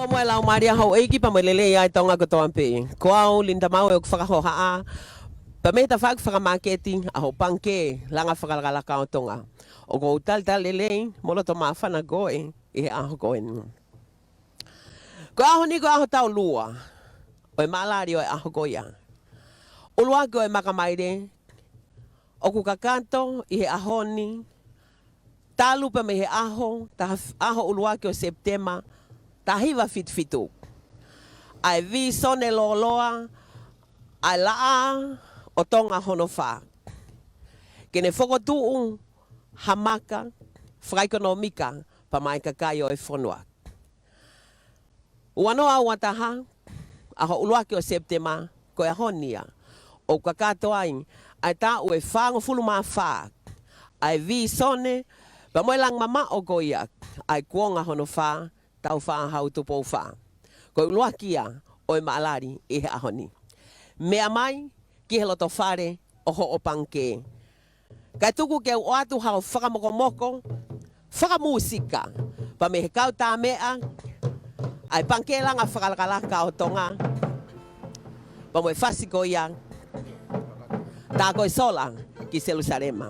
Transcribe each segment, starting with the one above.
mo la Maria ho eki pa melele ya Tonga ko toampe. Ko au linda mau e whakahoha a. Pa me ta whakamarketing a ho panke langa whakalala ka o Tonga. O ko tal lele mo lo toma whana goe e a ho goe. Ko aho ni ko aho tau lua. O e malari o e aho goia. O lua ko e makamaire. O ku kakanto i he ahoni. Talu pa me he aho. Ta aho ulua ki o Septema. Ta hiva fitu. Ai vi sone loloa. Ai laa o Tonga hono wha. Kene whokotuu hamaka. Whaikonomika pa mai kakai o e whanua. Uanoa wataha, aho uluaki o Septema, ko e honia, o kakato ai, ai ta ue whango fulu maa wha, ai vi sone, pa moe lang mama o goia, ai kuonga hono wha, tau wha hau tupo wha. Ko uluakia o e maalari e he ahoni. Mea mai, ki he loto whare, o ho o panke. Kai tuku ke o atu hao whakamokomoko, whakamusika, pa me he kau tā mea, ai pankela nga whakalaka o Tonga. Pa moe whasiko ia. Tā koe sola ki Jerusalema.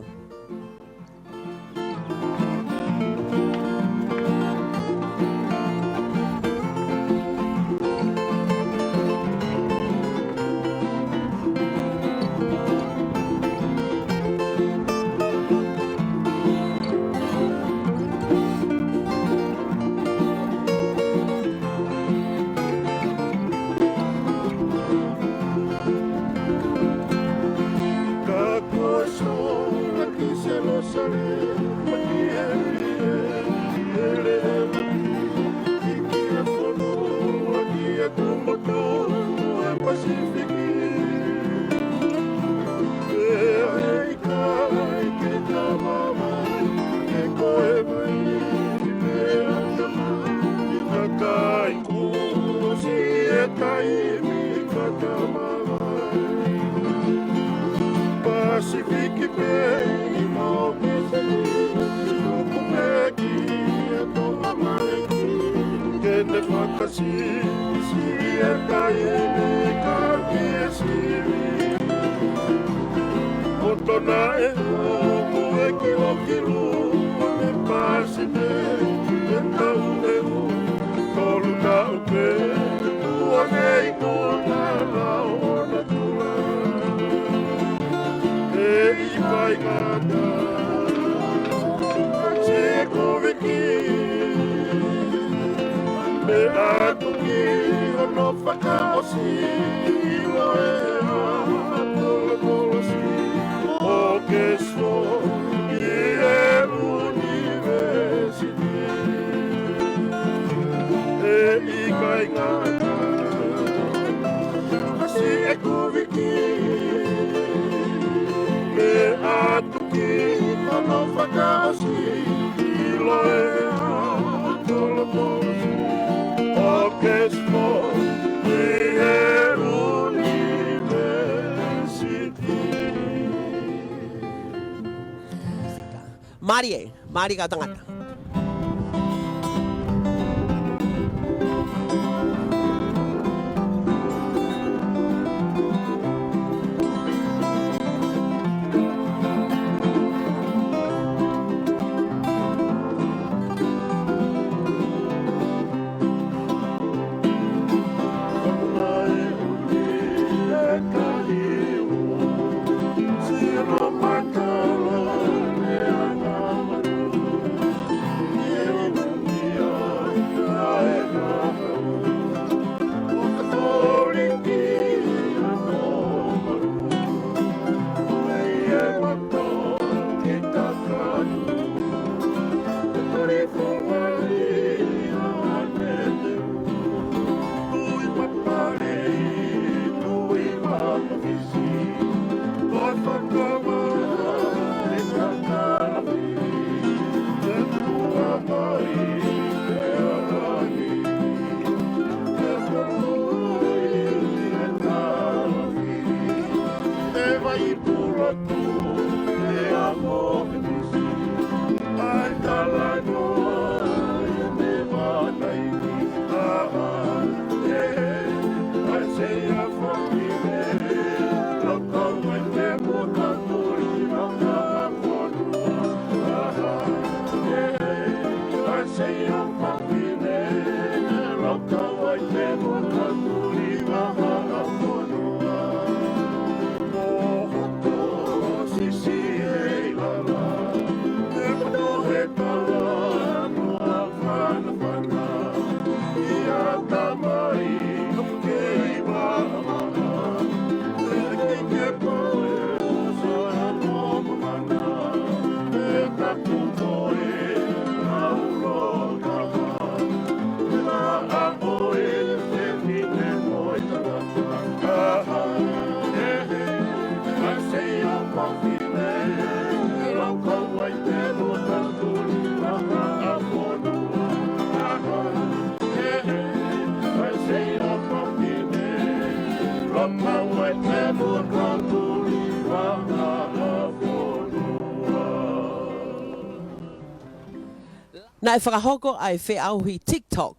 Mari ka tangata. Na e whakahoko ai whiauhi TikTok.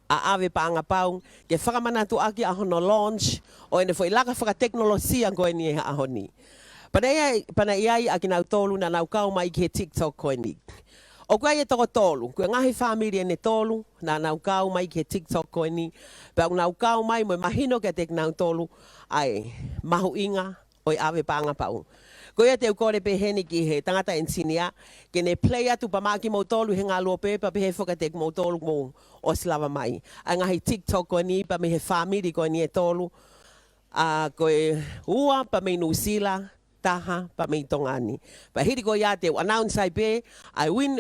A awe paanga pau, ke whakamanatu aki ahono launch, o ene fo ilaka whakateknolosia koe ni e ahoni. Pana iai aki nau tolu na nau kau mai ke TikTok koe ni. O koe e toko tolu, koe ngahi whamiri ene tolu, na nau kau mai ke TikTok koe ni, pau nau kau mai mo mahino ke tek nau tolu, ai mahu inga, oi awe paanga pau. Koe te ukore pe heni ki he tangata ensinia, ke ne play atu pa maki mo tolu he ngā lua pepa pe he whakatek mo tolu mo o silava mai. Ai ngahi TikTok koe ni, pa me he whamiri koe ni e tolu, koe ua pa me nusila, taha pa me tongani. Pa hiri ko ia te announce ai pe, ai win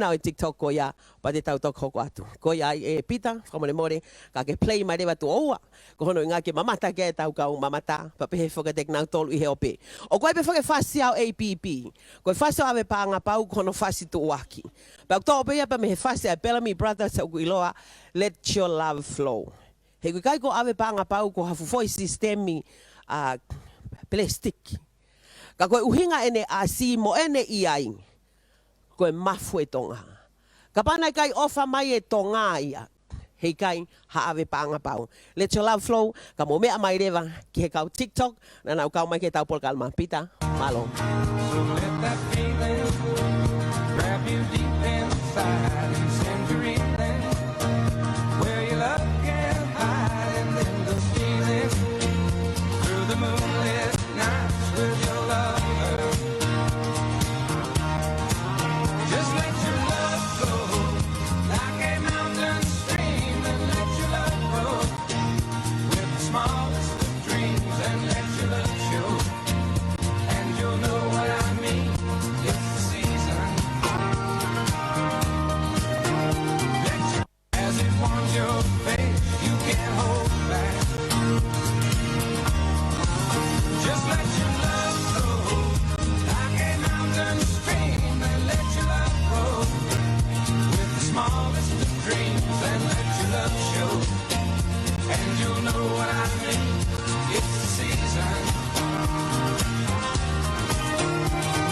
au e TikTok ko ia, pa te tau tok hoko atu. Ko ia e pita, whamone more, ka ke play mai rewa tu oua. Ko hono inga ke mamata ke tau kau mamata, pa pehe whakatek nau tolu i he ope. O koe pe whake whasi au APP. Koe whasi au awe paanga pau, kono whasi tu uaki. Pa ukto ope ia pa me he whasi ai Bellamy Brothers au iloa, let your love flow. He koe kai ko awe paanga pau, ko hafu foi sistemi plastic. Ka koe uhinga ene a si mo ene iai, koe mafu e tonga. Ka pana kai ofa mai e tonga ia, hei kai haawe paanga pau. Let your love flow, ka mo mea mai rewa ki he kau TikTok, na nau kau mai ke tau polkalma. Pita, malo. So let that feeling grab you deep inside and send you reeling where your love can hide, and then the feeling through the moonlit nights with your lover. Just let your love flow like a mountain stream, and let your love grow with the smallest of dreams, and let your love show. And you'll know what I mean. It's the season. Let your, as it warms your face, you can't hold back. Just let your love flow like a mountain stream, and let your love grow with the smallest of dreams, and let your love show. And you'll know what I mean. It's the season.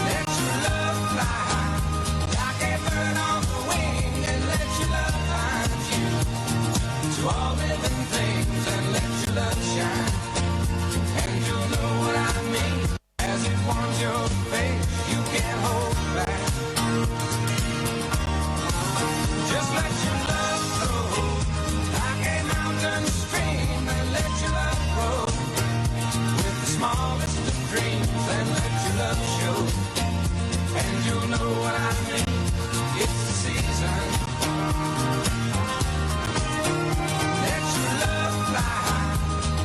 Let your love fly like a bird on the wing, and let your love find you to all living things, and let your love shine. And you'll know what I mean. As it warms your face, you can't hold back. Just let your love flow like a mountain stream, and let your love grow with the smallest of dreams, and let your love show. And you'll know what I mean. It's the season. Let your love fly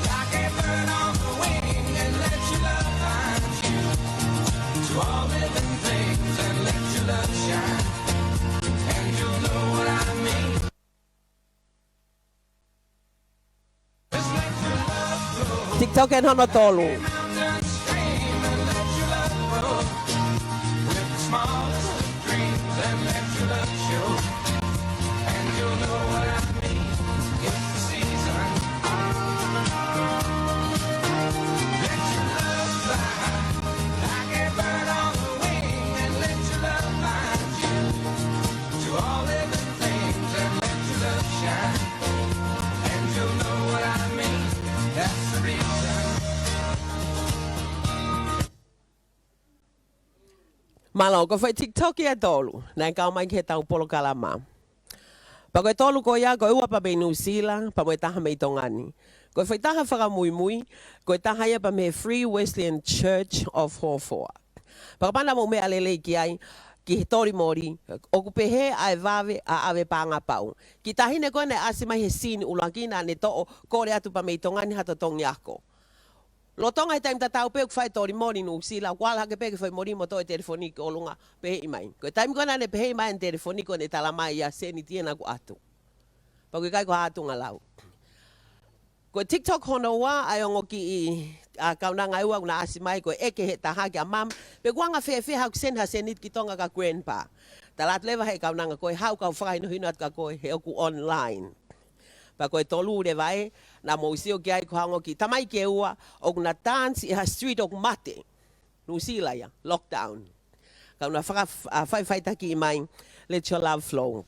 like a bird on the wing, and let your love find you to all living things, and let your love shine. And you'll know what I mean. Just let your love flow. TikTok en hono tolu. Mountain stream, and let your love grow with the smallest of dreams, and let your love show. And you'll know what I mean. It's the season. Let your love fly like a bird on the wing, and let your love find you to all living things, and let your love shine. And you'll know what I mean. That's the reason. Malo, ko foi TikTok e tolu, na kau mai ke tau polo kalama. Pa koe tolu ko ia, koe ua pa me Nusila, pa moe taha me tongani. Koe foi taha whaka muimui, koe taha ia pa me Free Wesleyan Church of Hawthorne. Pa kapana mo me alele ki ai, ki he tori mori, o kupehe ai vave a ave panga pau. Ki tahine koe ne asi mai he sini ulangina ne to kore atu pa me tongani hata tongi ako. Lo tonga taim tatau pe fai tori mori no sila wala ke pe fai mori mo to telefoniko olunga pe imai. Ko taim kona ne pe imai telefoniko ne talama ya seni tiena ko atu. Pa ko kai ko atu ngalau. Ko TikTok hono wa ai ongo ki a kauna ngai wa na asimai ko eke he taha ki mam pe kwanga fe ha sen ha senit ki tonga ka grandpa. Talat leva he kauna ko hau ka fai no hinat ka ko he ku online. Pa koe tolu re vai, na mousio ki ai kuhango ki tamai ke ua, o na dance i ha street o mate, Nusila ya, lockdown. Ka una whai taki I mai, let your love flow.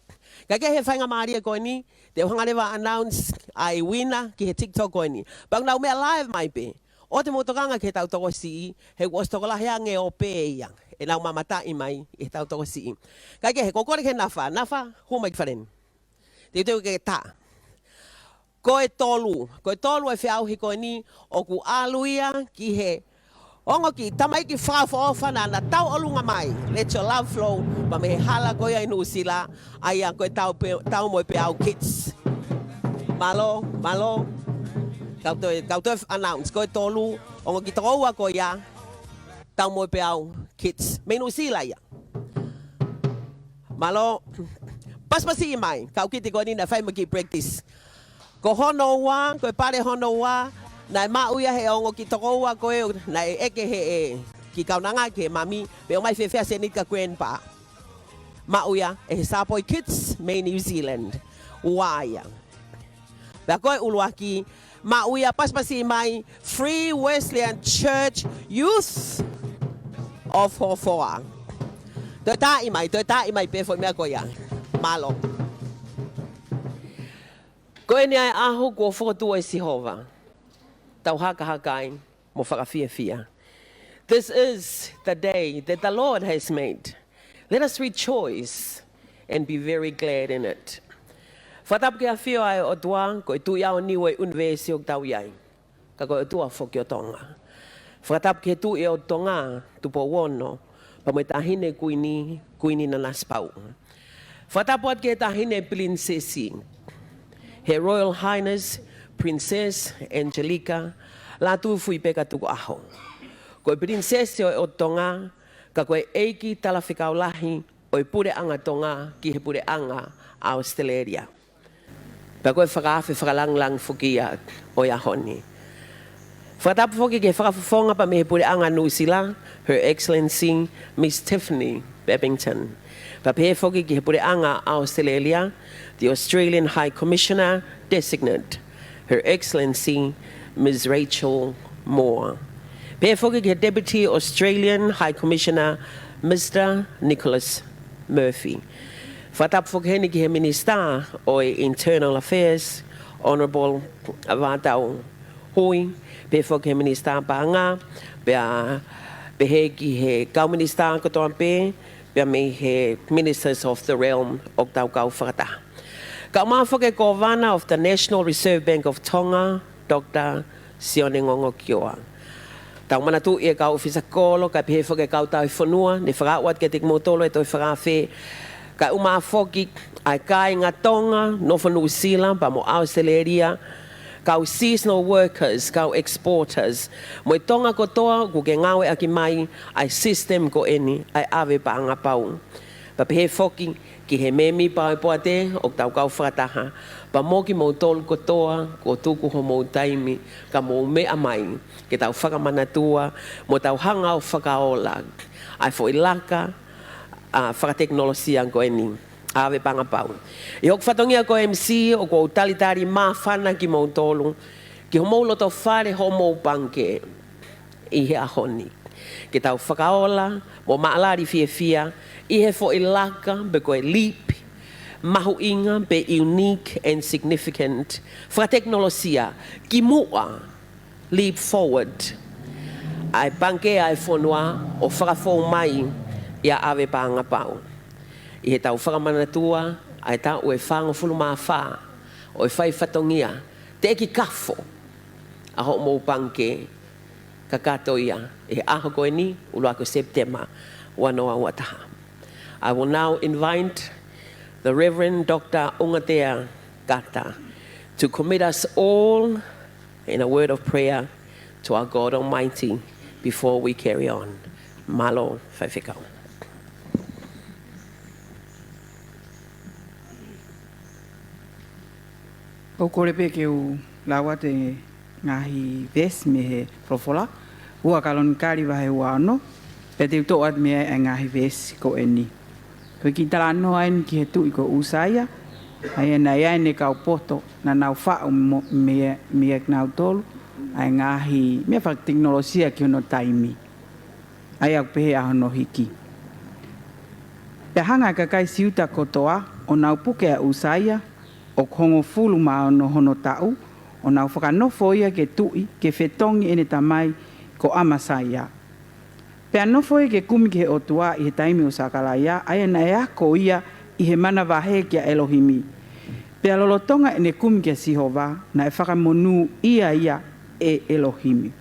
Ka ke he whainga Māria koe ni, te hanga rewa announce ai wina ki he TikTok koe ni. Pang nau mea live mai pe. O te motokanga ke tau toko si, he was toko lahea nge o pe ia. E nau mamata I mai, e tau toko si. Ka ke he kokore ke nafa huma I wharen. Te teo ke ta. Koe tolu e whiauhi koe ni, o ku aluia ki he ongo ki tamai ki whawhawhana na tau olunga mai. Let your love flow, pa me he hala koe ai nusila, ai a koe tau moe pe au kids. Malo, kau te announce, koe tolu, ongo ki tokoua koe ia, tau moe pe au kids. Me nusila ia. Malo, paspasi I mai, kau kiti koe ni na whai maki practice. Ko hono wa, ko pare hono wa, na mauia he ongo ki toko wa koe, na eke he ki kaunanga ke mami, pe o mai whewhea se nika grandpa. Mauia, he Sapoi Kids, me New Zealand. Waia. Pea koe uluaki, mauia paspasi mai, Free Wesleyan Church Youth of Hofoa. Toi ta I mai, pe foi mea koe ia. Malo. Koe ni ai aho kua whakatua I Sihova. Tau haka ai mo whakawhiawhia. This is the day that the Lord has made. Let us rejoice and be very glad in it. Whatap ke a whio ai o tua, koe tu iau niwe unvesi o tau iai. Ka koe o tua whoki o Tonga. Whatap ke tu i o Tonga, tupo wono, pa mo tahine kuini na naspau. Whatap wat ke tahine prinsesi. Her Royal Highness, Princess Angelika Lātūfuipeka Tuku'aho. Koe prinsesi o Tonga, ka koe eiki talawhikaulahi o pure anga Tonga ki he pure anga Australia. Pa koe whakaafi whakalanglang fukia o Iahoni. Whakatapu whoki ke whakafufonga pa me he pure anga Nusila, Her Excellency Miss Tiffany Babington. Pa pe whoki ke he pure anga Australia, the Australian High Commissioner Designate, Her Excellency Ms. Rachel Moore. Pe whoki ke Deputy Australian High Commissioner Mr. Nicholas Murphy. Whatap whoki heni ki he Minister o Internal Affairs, Honourable Avatau Hui. Pe whoki he Minister Paanga, pe he ki he Kau Minister kotoa pe, pe me he Ministers of the Realm o tau kau whakata. Ka mawhake Governor of the National Reserve Bank of Tonga, Dr. Sione Ngongo Kioa. Tau manatu I ka ofisa kolo, ka pehe whake kau tau whanua, ne whakawat ke te motolo e toi whakawhe. Ka umawhoki ai kai ngā Tonga, no whanu sila, pa mo Australia, kau seasonal workers, kau exporters. Mo Tonga kotoa, ku ke ngawe aki mai, ai system ko eni, ai ave pa anga pau. Pa pehe whoki, ki he memi pa e poate o tau kau whakataha. Pa moki mo tolu kotoa, ko tuku ho mo taimi, ka mo mea mai, ke tau whakamanatua, mo tau hanga o whakaola. Ai fo ilaka, whakateknolosia ko eni, ave panga pau. I hok whatongia ko MC o ko talitari maa whana ki mo tolu, ki ho mo loto whare ho mo panke, I he ahoni. Ke tau whakaola, mo maalari fia, I he fo ilaka, be koe leap, mahu inga, be unique and significant. Whakateknolosia, ki mua, leap forward. Ai panke ai whanua, o whakafou mai, ia ave panga pau. I he tau whakamanatua, ai tau e whanga fulu maa wha, o e whai whatongia, te eki kafo, a ho mo panke, ka katoia, e aho koe ni, ulu ako September, wanoa wataha. I will now invite the Reverend Dr. Ungatea Gata to commit us all in a word of prayer to our God Almighty before we carry on. Malo whaiwhikau. O korepe ke u lawa te ngahi ves me he profola. Ua kalon kari wahe ua ano. Pe te utoat me e ngahi ves ko eni. Ko ki talano ain ki he tui ko usaya. Ai na ia ne kau poto na nau whao me nau tolu. Ai ngahi me whak teknolosia ki ono taimi. Ai au pehe ahono hiki. Pea hanga ka kai siuta kotoa o nau puke a usaia o kongo fulu ma no hono tau o nau whakanofo ia ke tui ke whetongi ene tamai ko amasaya. Pea nofo ia ke kumi ke o tua i he taimi o sakalaia aia na ea ko ia i he mana wahe kia Elohimi. Pea lolotonga ene kumi ke Sihova na e whakamonu ia e Elohimi.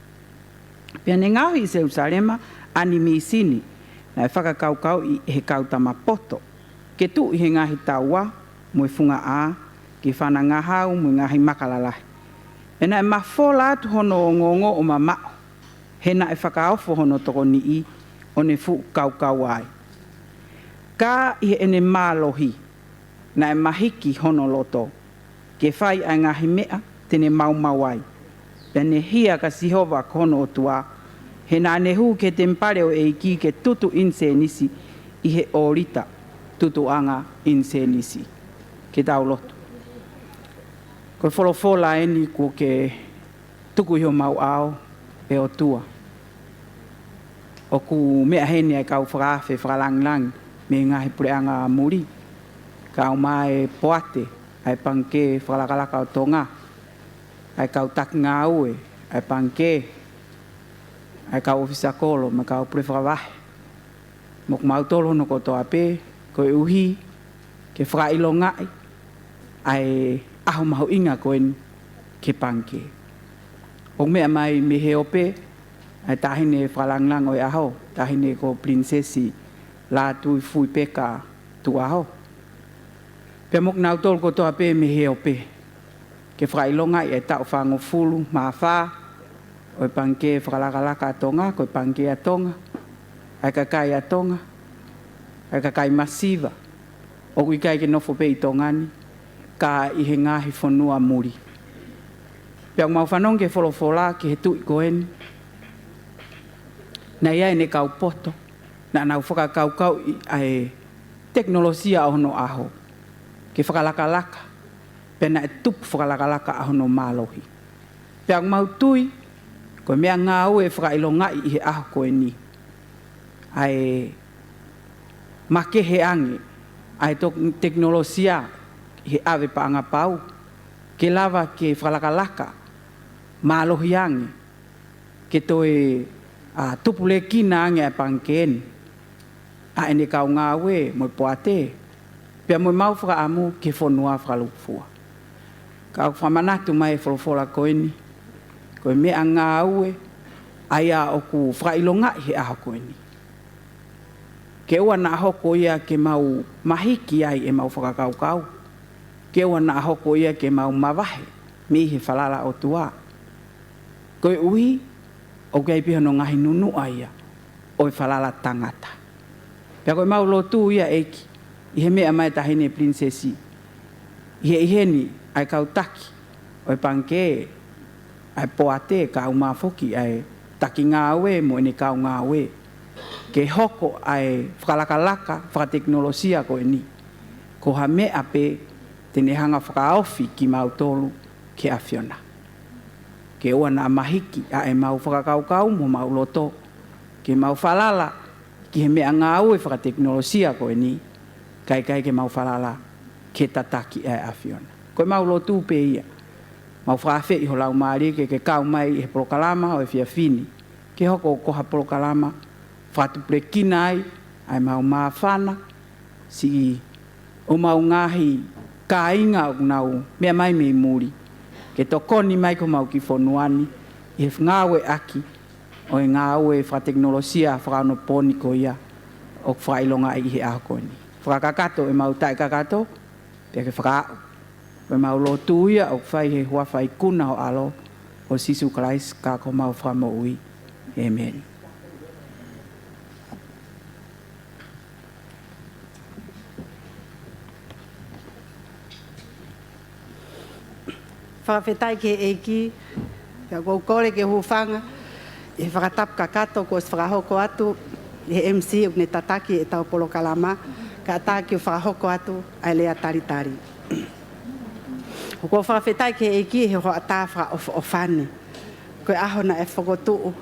Pea ne ngau i Jerusalema ani mi sini na e whakakaukau i he kautama poto. Ke tu i he ngahi taua mo e funga a ke whana ngahau mo ngahi makalalahi. E na e mawhola atu hono o ngongo o mamao. He na e whakaofo hono toko ni i o ne fu kaukau ai. Ka i he ene mālohi na e mahiki hono loto. Ke whai ai ngahi mea tene mau ai. Pea ne hia ka Sihova kono o tua. He nā nehu ke tempare o eiki ke tutu inse nisi i he orita tutu anga inse nisi. Ke tau loto. Koe wholofola eni ko ke tuku hio mau ao e o tua. O ku mea heni ai kau whakawhi whakalanglang me ngahi pureanga muri. Kau mai poate ai panke whakalakalaka o Tonga. Ai kau tak ngā ue ai panke. Ai kau ofisa kolo ma kau pure whakawahe. Mok mautolo no koto ape koe uhi ke whakailo ngai ai aho maho inga koen ke panke. O mea mai me he ope ai tahine whakalanglang o e aho. Tahine ko prinsesi Lātūfuipeka Tuku'aho. Pea mok nautolo koto ape me he ope. Ke whakailo ngai ai tau whango fulu maa whaa. O panke whakalakalaka a Tonga, ko panke a Tonga, ai kakai a Tonga, ai kakai masiva. O kui kai ke nofo pe i Tongani, ka i he ngahi whanua muri. Pea mau whanong ke wholofola ki he tui koeni. Na iai ne kau poto, na nau whakakaukau ai teknolosia o hono aho. Ke whakalakalaka, pea na e tupu whakalakalaka a hono mālohi. Pea mau tui, ko mea ngā ue whakailo ngai i he aho koe ni. Ai make he ange, ai tok teknolosia i he awe paanga pau, ke lava ke whakalakalaka, mālohi ange, ke toe tupule kina ange a pankeni, a ene kau ngā ue mo poate, pia mo mau whakaamu ke whonua whakalukufua. Kau whamanatu mai wholofola koe ni, koe mea ngā ue, aia o ku whakailonga he aho koe ni. Ke ua na hoko ia ke mau mahiki ai e mau whakakaukau. Ke ua na hoko ia ke mau mawahe, mi he whalala o tua. Koe uhi, o kei pihono ngahi nunu aia, o e whalala tangata. Pea koe mau lotu ia eki, i he mea mai tahine prinsesi. I he iheni, ai kautaki, o e panke, ai poate ka umafoki ai taki ngā ue mo ene kau ngā ue. Ke hoko ai whakalakalaka, whakateknolosia ko ni. Ko ha mea pe tene hanga whakaofi ki mautolu ke awhiona. Ke ua na mahiki a e mau whakakaukau mo mau loto. Ke mau whalala ki he mea ngā ue whakateknolosia ko ni. Kai ke mau whalala ke tataki ai awhiona. Ko mau lotu pe ia. Mau whawhi i ho lau maari ke kau mai i he polokalama o e whiawhini. Ke hoko o koha polokalama, whatupre kinai, ai mau maawhana, si o mau ngahi ka inga o nau mea mai mei muri. Ke tokoni mai ko mau ki whonuani, i he ngāwe aki, o e ngāwe whateknolosia whakano poni ko ia, o whailonga i he ahokoni. Whakakato e mau tai kakato, pia ke whakao. Koe mau lotu ia o whai he hua whai kuna o alo o Sisu Christ ka ko mau whamo ui. Amen. Whakawhetai ke eiki, kia kore ke huwhanga, e whakatap kakato ko whakahoko atu, e MC o ne tataki e tau polokalama, ka ataki o whakahoko atu, ai lea taritari. Ko whawhetai ke eiki he hoa tāwha o whane. Koe aho na e whakotuu.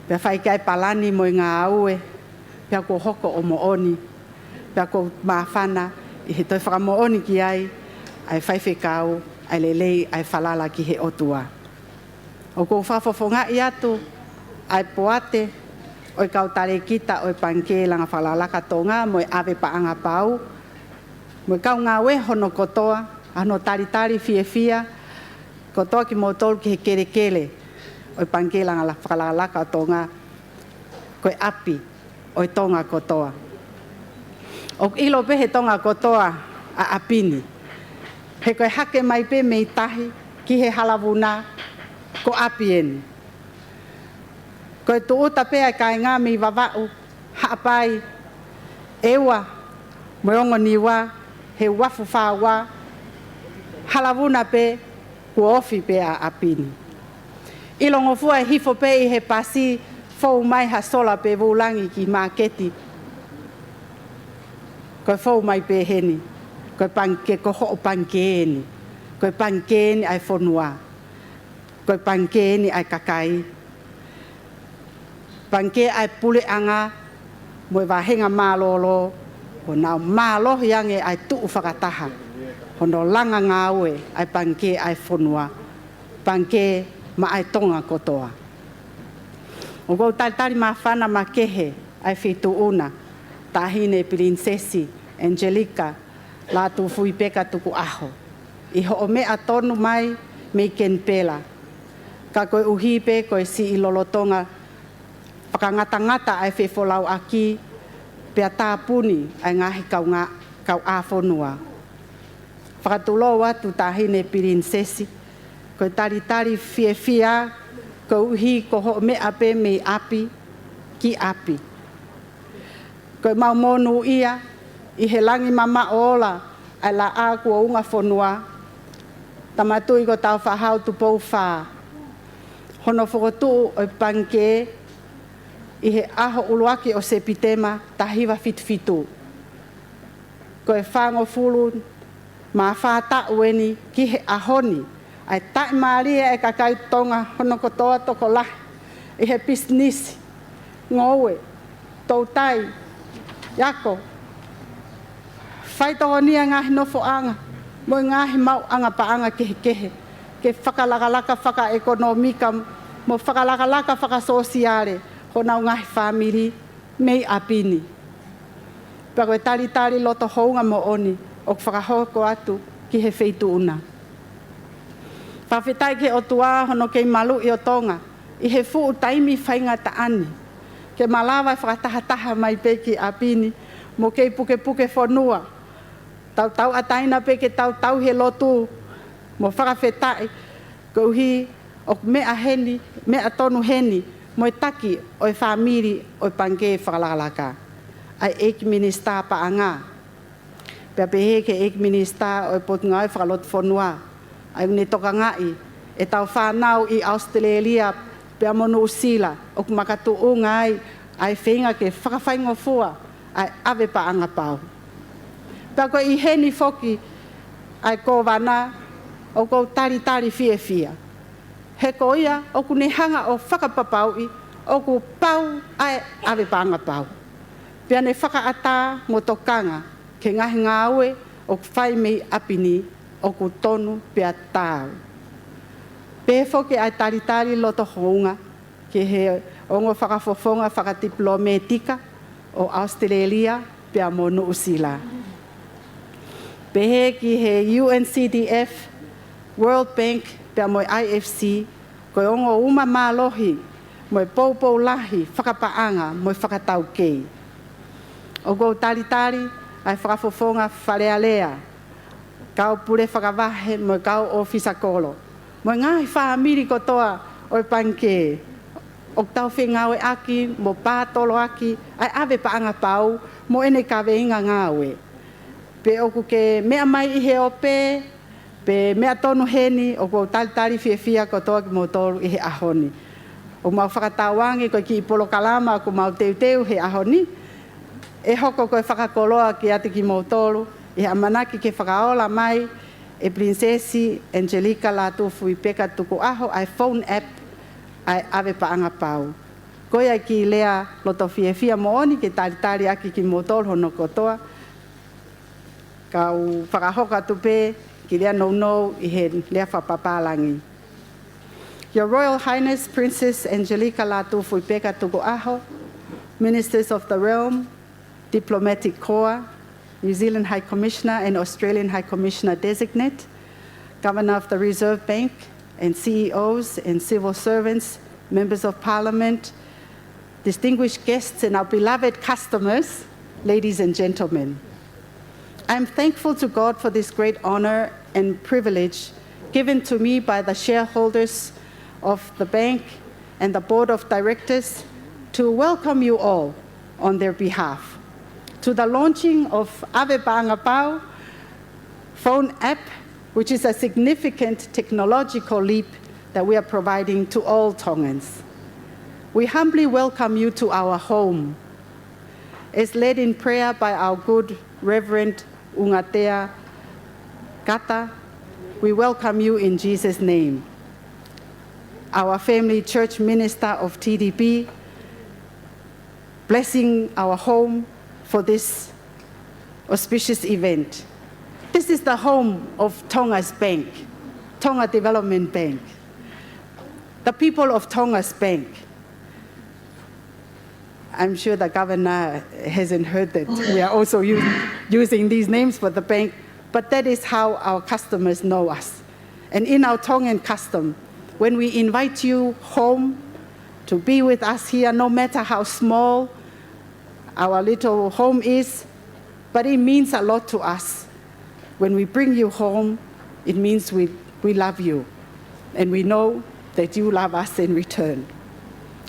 Pea whai kai palani mo i ngā aue. Pea ko hoko o mooni. pia ko mawhana i he toi whakamooni ki ai whaiwhekau, ai lelei, ai whalala ki he otua. O kou whawhawhonga i atu, ai poate, oi kau tare kita, oi panke langa whalalaka tonga, moi awe paanga pau, moi kau ngā we hono kotoa, ano tari fia, kotoa ki motolu ki he kere, oi panke langa whalalaka tonga, koe api, oi tonga kotoa. O ilo pe he tonga kotoa a apini. He koe hake mai pe mei tahi ki he halavuna ko api eni. Koe tuuta pe ai kai ngā mi wawau haapai ewa moiongo niwa he wafu whawa halavuna pe ku ofi pe a apini. Ilongo fua e hifo pe i he pasi fou mai ha sola pe vulangi ki maketi. Koe fou mai pe heni. Koe panke ko ho panke ni. Koe panke ni ai fonua. Koe panke ni ai kakai. Panke ai pule anga mo wahenga malolo. Ho nau malo yange ai tuu whakataha. Hono langa ngawe ai panke ai fonua. Panke ma ai tonga kotoa. O kou tari mawhana ma kehe ai whitu una. Tahine prinsesi Angelika Lātūfuipeka Tuku'aho. Iho o mea tonu mai mei ken pela. Ka koe uhipe koe si i lolotonga. Whakangata ai whewholau aki. Pea tāpuni ai ngahi kau āwhonua. Whakatulo atu tahine prinsesi. Koe tari fia. Koe uhi ko ho mea pe mei api ki api. Koe mau monu ia, i he langi mama ola, ai la a kua unga whonua, tamatui ko tau whahau tu pou wha. Hono whakotu o panke, i he aho uluaki o sepitema, tahiwa fitu. Koe whango fulu, ma whata ueni, ki he ahoni, ai tai maaria e kakai tonga, hono kotoa toko lahi, i he pisnisi, ngowe, tautai, Yako, whai tohonia ngahi nofo anga, mo ngahi mau anga paanga kehe, ke whakalakalaka whakaekonomika, mo whakalakalaka whakasosiare, ho nau ngahi whamiri, mei apini. Pea koe tari loto hounga mo oni, o whakahoko atu ki he wheitu una. Whawhetai ke o tua hono kei malu i o Tonga, i he fuu taimi whainga taani. Ke malawa whakataha mai peki apini, mo kei puke whanua. Tau ataina peke tau he lotu, mo whakawhetai, kouhi o mea heni, mea tonu heni, mo taki o whamiri o pange whakalakalaka. Ai ek minista paanga. Pea pehe ke ek minista o potungai whakalot whanua. Ai une toka ngai, e tau whanau i Australia, pea monu usila, o kumakatu ungai, ai whenga ke whakawhaingo fua, ai awe paanga pau. Pea koe i heni foki, ai ko wana, o kou tari fia. He ko ia, o ku nehanga o whakapapaui, o ku pau, ai awe paanga pau. Pea ne whakaata mo tokanga, ke ngahi ngāwe, o ku whai mei apini, o ku tonu pea tāu. Pea foki ai tari loto hounga, ke he ongo whakafofonga whakadiplometika o Australia pea mo Nuusila. Pehe ki he UNCDF, World Bank pea mo IFC, koe ongo uma mālohi, mo pou lahi whakapaanga mo whakatau kei. O kou tari ai whakafofonga wharealea, kau pure whakawahe mo kau ofisa kolo. Mo ngai whaamiri kotoa o panke. O tau whengawe aki, mo pātolo aki, ai awe paanga pau, mo ene ka weinga ngawe. Pe oku ke mea mai i he ope, pe mea tonu heni, o kou tari fia kotoa ki mo tolu i he ahoni. O mau whakatawangi koe ki i polo kalama, ko mau teu he ahoni. E hoko koe whakakoloa ki ati ki mo tolu, i amanaki ke whakaola mai, e prinsesi Angelika Lātūfuipeka Tuku'aho ai phone app ai awe paanga pau. Koe ai ki lea loto fia mo oni ke tari aki ki motol hono kotoa, Kau whakahoka tupe, ki lea no I he lea whapapalangi. Your Royal Highness Princess Angelika Lātūfuipeka Tuku'aho, Ministers of the Realm, Diplomatic Corps, New Zealand High Commissioner and Australian High Commissioner Designate, Governor of the Reserve Bank, and CEOs and civil servants, members of Parliament, distinguished guests and our beloved customers, ladies and gentlemen. I'm thankful to God for this great honor and privilege given to me by the shareholders of the bank and the board of directors to welcome you all on their behalf to the launching of Ave Pāngapau phone app, which is a significant technological leap that we are providing to all Tongans. We humbly welcome you to our home. As led in prayer by our good Reverend Ungatea Kata, we welcome you in Jesus' name. Our family church minister of TDB, blessing our home for this auspicious event. This is the home of Tonga's bank, Tonga Development Bank. The people of Tonga's bank. I'm sure the governor hasn't heard that we are also using these names for the bank, but that is how our customers know us. And in our Tongan custom, when we invite you home to be with us here, no matter how small our little home is, but it means a lot to us. When we bring you home, it means we love you, and we know that you love us in return.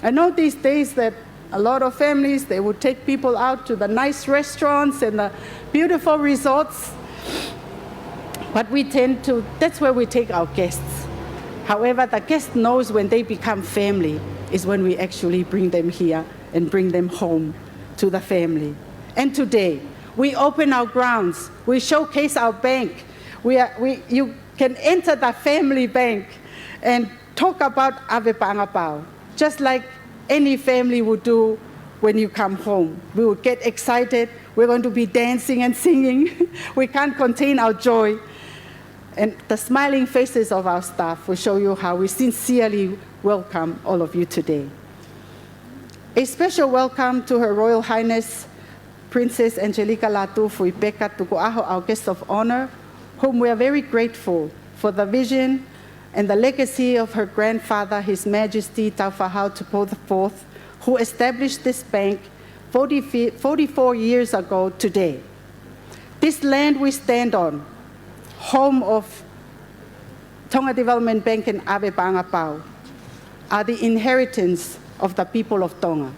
I know these days that a lot of families, they would take people out to the nice restaurants and the beautiful resorts, but that's where we take our guests. However, the guest knows when they become family is when we actually bring them here and bring them home to the family. And today, we open our grounds, we showcase our bank. You can enter the family bank and talk about Ave Pāngapau, just like any family would do when you come home. We would get excited, we're going to be dancing and singing. We can't contain our joy. And the smiling faces of our staff will show you how we sincerely welcome all of you today. A special welcome to Her Royal Highness Princess Angelika Lātūfuipeka Tuku'aho, our guest of honor, whom we are very grateful for the vision and the legacy of her grandfather, His Majesty Taufahau Tupoh IV, who established this bank 44 years ago today. This land we stand on, home of Tonga Development Bank and Ave Pāngapau, are the inheritance of the people of Tonga.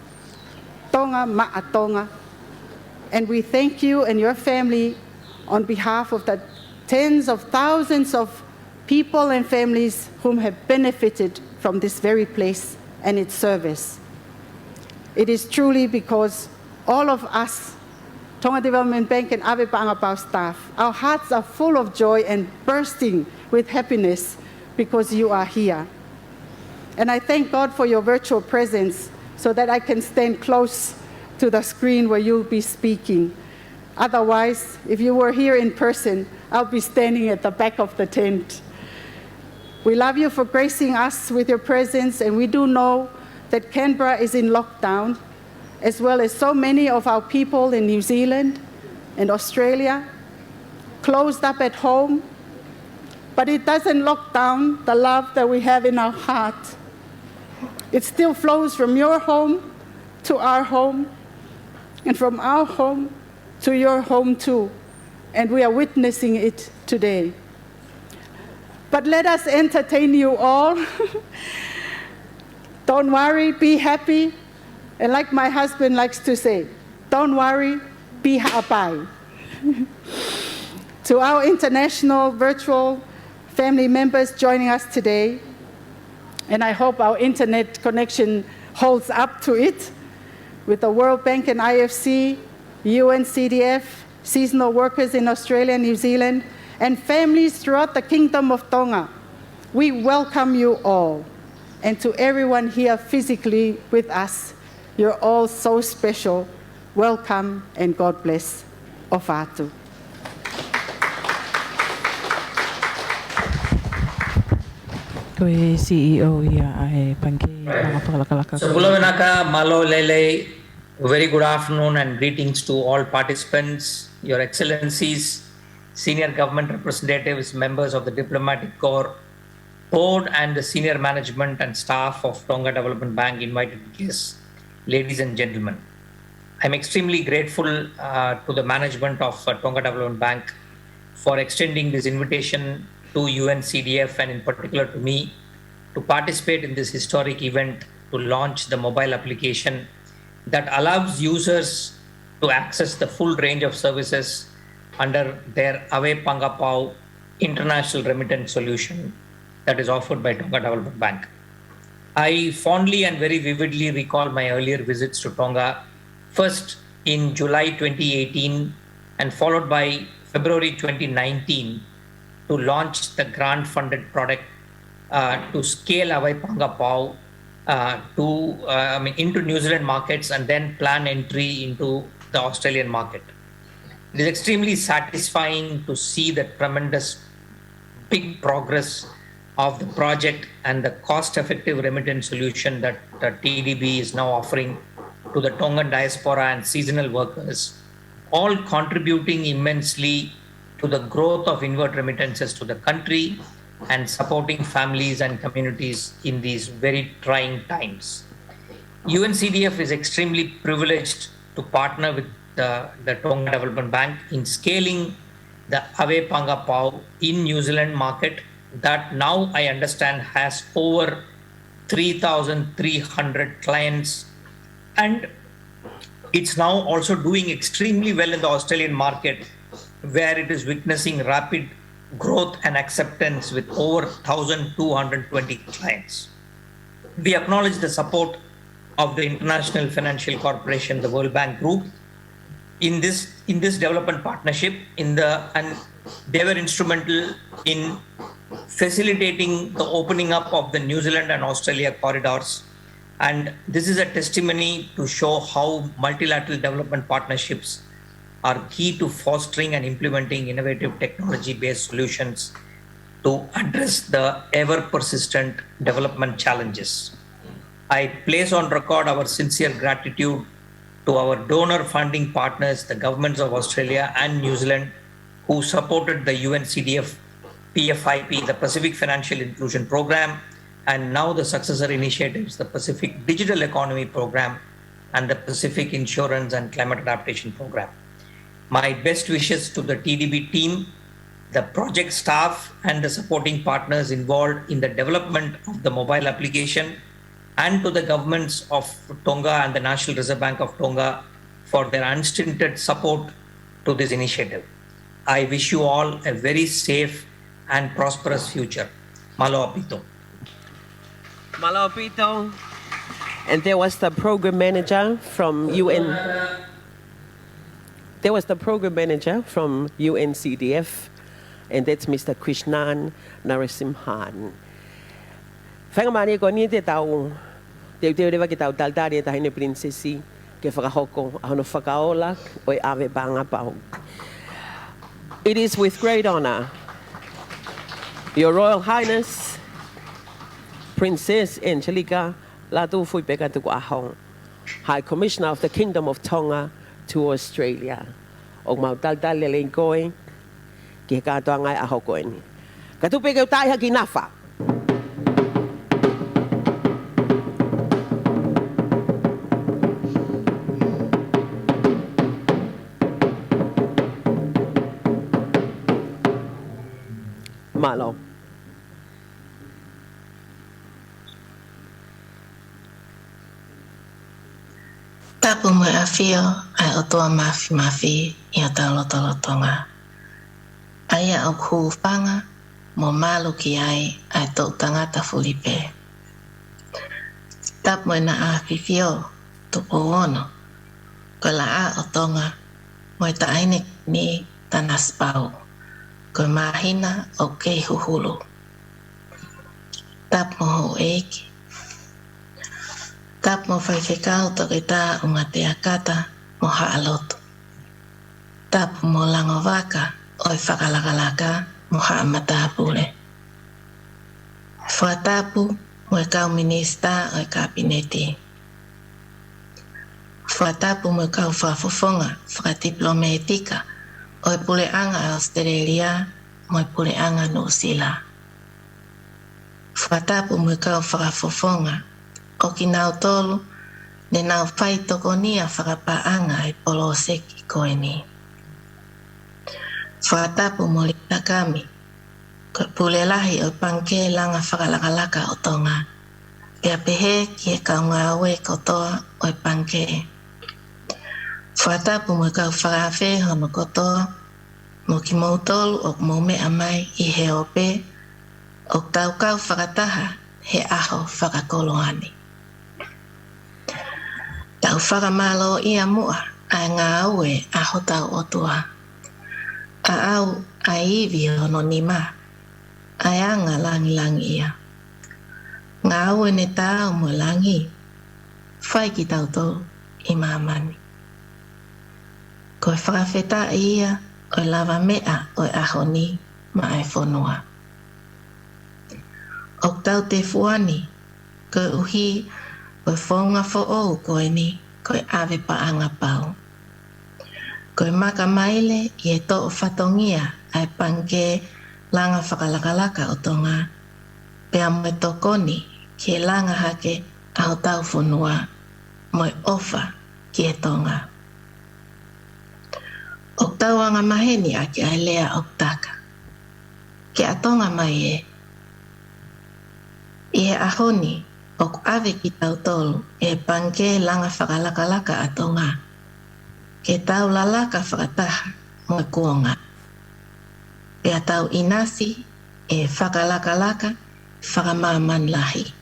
Tonga ma'a Tonga. And we thank you and your family on behalf of the tens of thousands of people and families whom have benefited from this very place and its service. It is truly because all of us, Tonga Development Bank and Ave Pāngapau staff, our hearts are full of joy and bursting with happiness because you are here. And I thank God for your virtual presence so that I can stand close to the screen where you'll be speaking. Otherwise, if you were here in person, I'll be standing at the back of the tent. We love you for gracing us with your presence, and we do know that Canberra is in lockdown, as well as so many of our people in New Zealand and Australia, closed up at home, but it doesn't lock down the love that we have in our heart. It still flows from your home to our home, and from our home to your home too, and we are witnessing it today. But let us entertain you all. Don't worry, be happy. And like my husband likes to say, don't worry, be happy. To our international virtual family members joining us today, and I hope our internet connection holds up to it, with the World Bank and IFC, UN CDF, seasonal workers in Australia and New Zealand, and families throughout the Kingdom of Tonga. We welcome you all. And to everyone here physically with us, you're all so special. Welcome and God bless. Ofatu. Ko e CEO ia ai panke mga pakalakalaka. So Pulavinaka, Malo Lele, very good afternoon and greetings to all participants, Your Excellencies, senior government representatives, members of the diplomatic corps, board and the senior management and staff of Tonga Development Bank, invited guests, ladies and gentlemen. I'm extremely grateful to the management of Tonga Development Bank for extending this invitation to UNCDF and in particular to me to participate in this historic event to launch the mobile application that allows users to access the full range of services under their Awe Pangapau international remittance solution that is offered by Tonga Development Bank. I fondly and very vividly recall my earlier visits to Tonga, first in July 2018 and followed by February 2019 to launch the grant-funded product to scale Awe Pangapau into New Zealand markets and then plan entry into the Australian market. It is extremely satisfying to see the tremendous big progress of the project and the cost-effective remittance solution that the TDB is now offering to the Tongan diaspora and seasonal workers, all contributing immensely to the growth of inward remittances to the country and supporting families and communities in these very trying times. UNCDF is extremely privileged to partner with the Tonga Development Bank in scaling the Awe Pangapau in New Zealand market that now I understand has over 3,300 clients, and it's now also doing extremely well in the Australian market where it is witnessing rapid growth and acceptance with over 1,220 clients. We acknowledge the support of the International Financial Corporation, the World Bank Group, in this development partnership, and they were instrumental in facilitating the opening up of the New Zealand and Australia corridors. And this is a testimony to show how multilateral development partnerships are key to fostering and implementing innovative technology-based solutions to address the ever-persistent development challenges. I place on record our sincere gratitude to our donor funding partners, the governments of Australia and New Zealand, who supported the UNCDF PFIP, the Pacific Financial Inclusion Program, and now the successor initiatives, the Pacific Digital Economy Program and the Pacific Insurance and Climate Adaptation Program. My best wishes to the TDB team, the project staff, and the supporting partners involved in the development of the mobile application, and to the governments of Tonga and the National Reserve Bank of Tonga for their unstinted support to this initiative. I wish you all a very safe and prosperous future. Malo apito. Malo apito. And there was the program manager from UN. There was the program manager from UNCDF, and that's Mr. Krishnan Narasimhan. Whangamani ko ni te tau, te rewa ki tau taldari ta hine prinsesi, ke whakahoko ahono whakaola o e Awe Pangapau. It is with great honor, Your Royal Highness, Princess Angelika Lātūfuipeka Tuku'aho, High Commissioner of the Kingdom of Tonga to Australia. Og mau taldal le koe, ki katoa ngai aho koe ni. Katupeke utai haki nafa. Malo. Tapu mo afio ai otoa mafi ia talo Tonga. Aia o ku whanga mo malu ki ai tau Tongatapu lipe. Tapu mo na afifio tupo ono. Ko la a o Tonga mo ta ainik ni tanaspau. Ko mahina o kei huhulu. Tapu mo ho eiki. Tap mo fai ke kau to kita unga te akata mo haalotu. Tap mo lango waka oi whakalakalaka mo haamata hapule. Fatatapu mo kau minista o kabinete. Fatatapu mo kau whafofonga whakadiplomatika o puleanga Australia mo puleanga New Zealand. Fatatapu mo kau whakafofonga o ki nau tolu ne nau whai tokonia whakapaanga e poloseki koeni. Fatatapu mo litakami ko pulelahi o panke langa whakalakalaka o Tonga. Kia pehe kia kaunga awe kotoa o panke. Fatatapu mo kau whakawhi hono kotoa mo ki mautolu o mome amai I he ope o tau kau whakataha he aho whakakoloani. Tau whakamalo ia mua a ngā aue aho tau otua. A au a iwi hono ni ma. Ai anga langi ia. Ngā aue ne tāo mo langi. Whai ki tau tō I māmani. Koe whakawheta ia o lava mea o aho ni ma ai whonua. O tau te fuani, koe uhi koe whonga who'ou koe ni koe awe paanga pau. Koe maka maile I e tō whatongia ai panke langa whakalakalaka o Tonga. Pea moe tokoni ki e langa hake au tau whonua moe ofa ki e Tonga. O tau anga maheni a ki ai lea o taka. Ki a Tonga mai e. I he ahoni o ave ki tau tolu e panke langa whakalakalaka a Tonga. Ke tau lalaka whakataha moe kuonga. Pea tau inasi e whakalakalaka whakamaman lahi.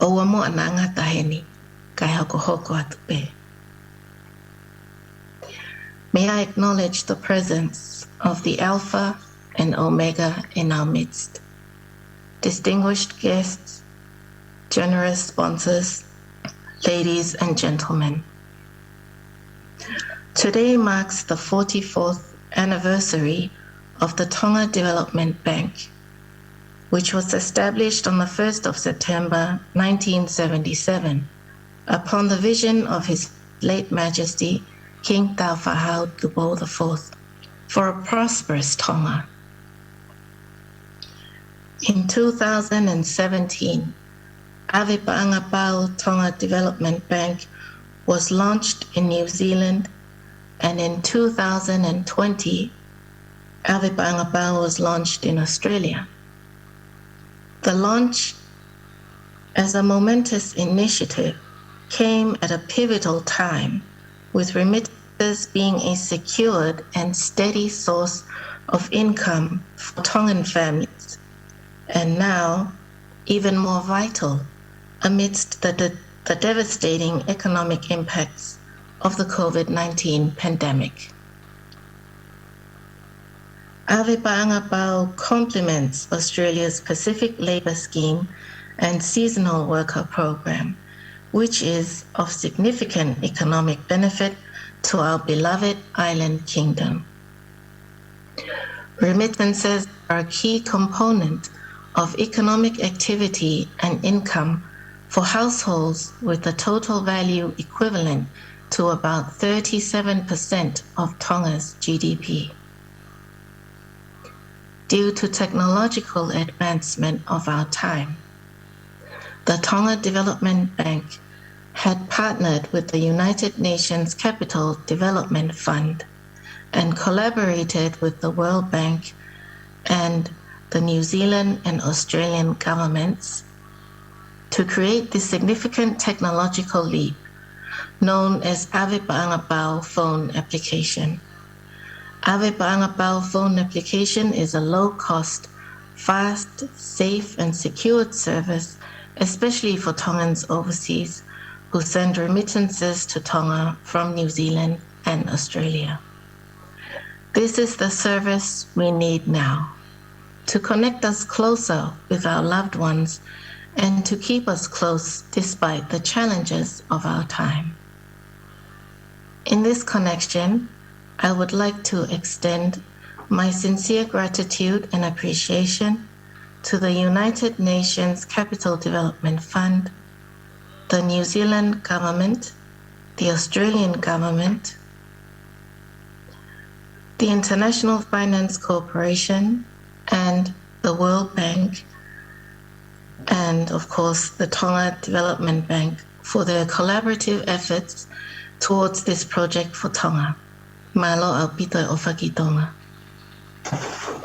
Oua mo ana ngata heni kai hoko hoko atu pe. May I acknowledge the presence of the Alpha and Omega in our midst. Distinguished guests, generous sponsors, ladies and gentlemen. Today marks the 44th anniversary of the Tonga Development Bank, which was established on the 1st of September 1977 upon the vision of His late Majesty King Tauwhahau Tupo'o IV for a prosperous Tonga. In 2017, Ave Paangapau Tonga Development Bank was launched in New Zealand, and in 2020, Ave Paangapau was launched in Australia. The launch, as a momentous initiative, came at a pivotal time, with remittances being a secured and steady source of income for Tongan families, and now even more vital amidst the devastating economic impacts of the COVID-19 pandemic. Ave Paangapau complements Australia's Pacific Labour Scheme and Seasonal Worker Program, which is of significant economic benefit to our beloved island kingdom. Remittances are a key component of economic activity and income for households with a total value equivalent to about 37% of Tonga's GDP. Due to technological advancement of our time, the Tonga Development Bank had partnered with the United Nations Capital Development Fund and collaborated with the World Bank and the New Zealand and Australian governments to create this significant technological leap known as Ave Paangapau phone application. Ave Paangapau phone application is a low-cost, fast, safe, and secured service, especially for Tongans overseas who send remittances to Tonga from New Zealand and Australia. This is the service we need now to connect us closer with our loved ones and to keep us close despite the challenges of our time. In this connection, I would like to extend my sincere gratitude and appreciation to the United Nations Capital Development Fund, the New Zealand government, the Australian government, the International Finance Corporation, and the World Bank, and of course the Tonga Development Bank for their collaborative efforts towards this project for Tonga. Malo au pito o whakitonga.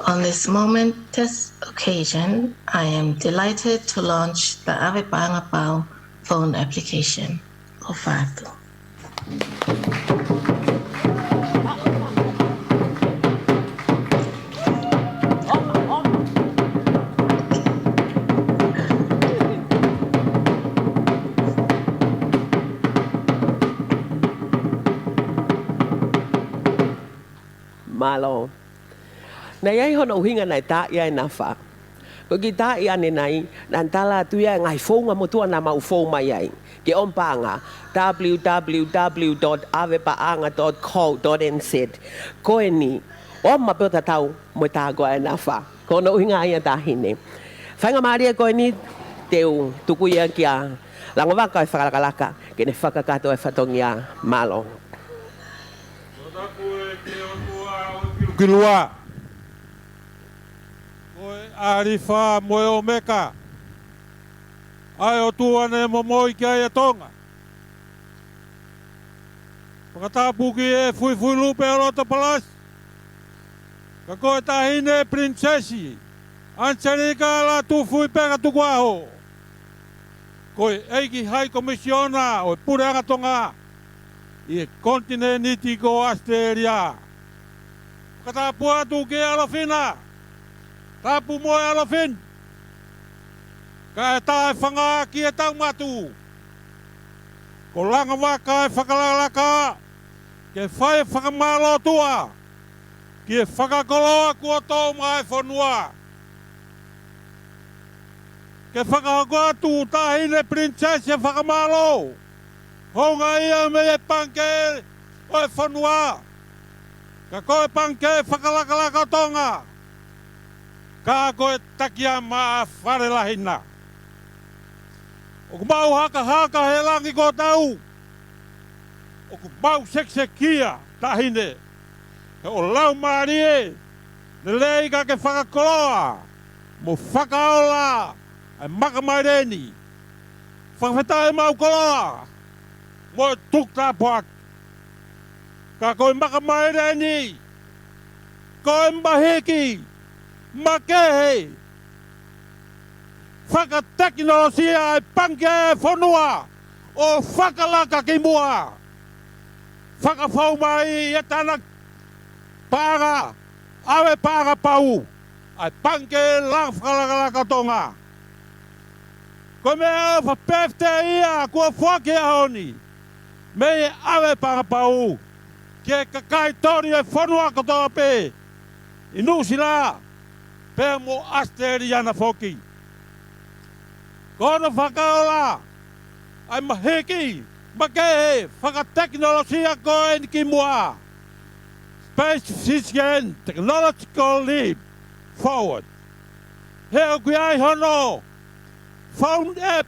On this momentous occasion, I am delighted to launch the Ave Paanga Pau phone application. O whātu. Malo. Na iai hono uhinga nai tā iai nā wha. Ko ki tā i ane nai, nan tala tu iai ngai whaunga motua na mau whau mai ai. Ke ompanga www.avepaanga.co.nz. Koe ni, o mapota tau mo tā goa e nā wha. Ko no uhinga ai a tā hine. Whainga maaria koe ni, teu tuku ia kia langawaka e whakalakalaka, ke ne whakakato e whatongia malo. Kilua Moe arifa moe o meka ai o tuane Moimoi ki ai a Tonga Tongatapu ki e fui lupe o rota palas ka koe tahine prinsesi Angelika Lātūfuipeka Tuku'aho koe eiki hai komisiona o Pureanga Tonga i e kontinenti ko Australia Katapu atu ke alofina. Tapu moe alofin. Ka e tae whanga ki e tau matu. Ko langa waka e whakalalaka. Ke whae whakamalo tua. Ki e whakakoloa kua tō mai whanua. Ke whakahako atu tahine prinsesi e whakamalo. Honga ia me e panke o e whanua. Ka koe panke whakalakalaka Tonga. Ka koe takia maa wharelahina. O ku mau haka he langi ko tau. O ku mau seksekia tahine. He o lau maari e. Ne lei ka ke whakakoloa. Mo whakaola. Ai makamaireni. Whakawhetai mau koloa. Mo Tongatapu. Ka koe makamaireni, koe mahiki, makehe, whakateknolosia e panke e whanua o whakalaka ki mua. Whakawhau mai e tana pāga, awe pāga pau, ai panke lang whakalakalaka Tonga. Koe mea whapefte ia kua whake ahoni, me e awe pāga pau. Ke kakai tori e whanua katoa pe. I nusi la, pe mo Australiana whoki. Kono whakaola, ai maheki, makehe, whakateknolosia koe ki mua. Space System Technological Leap Forward. He o kui ai hono, Phone App,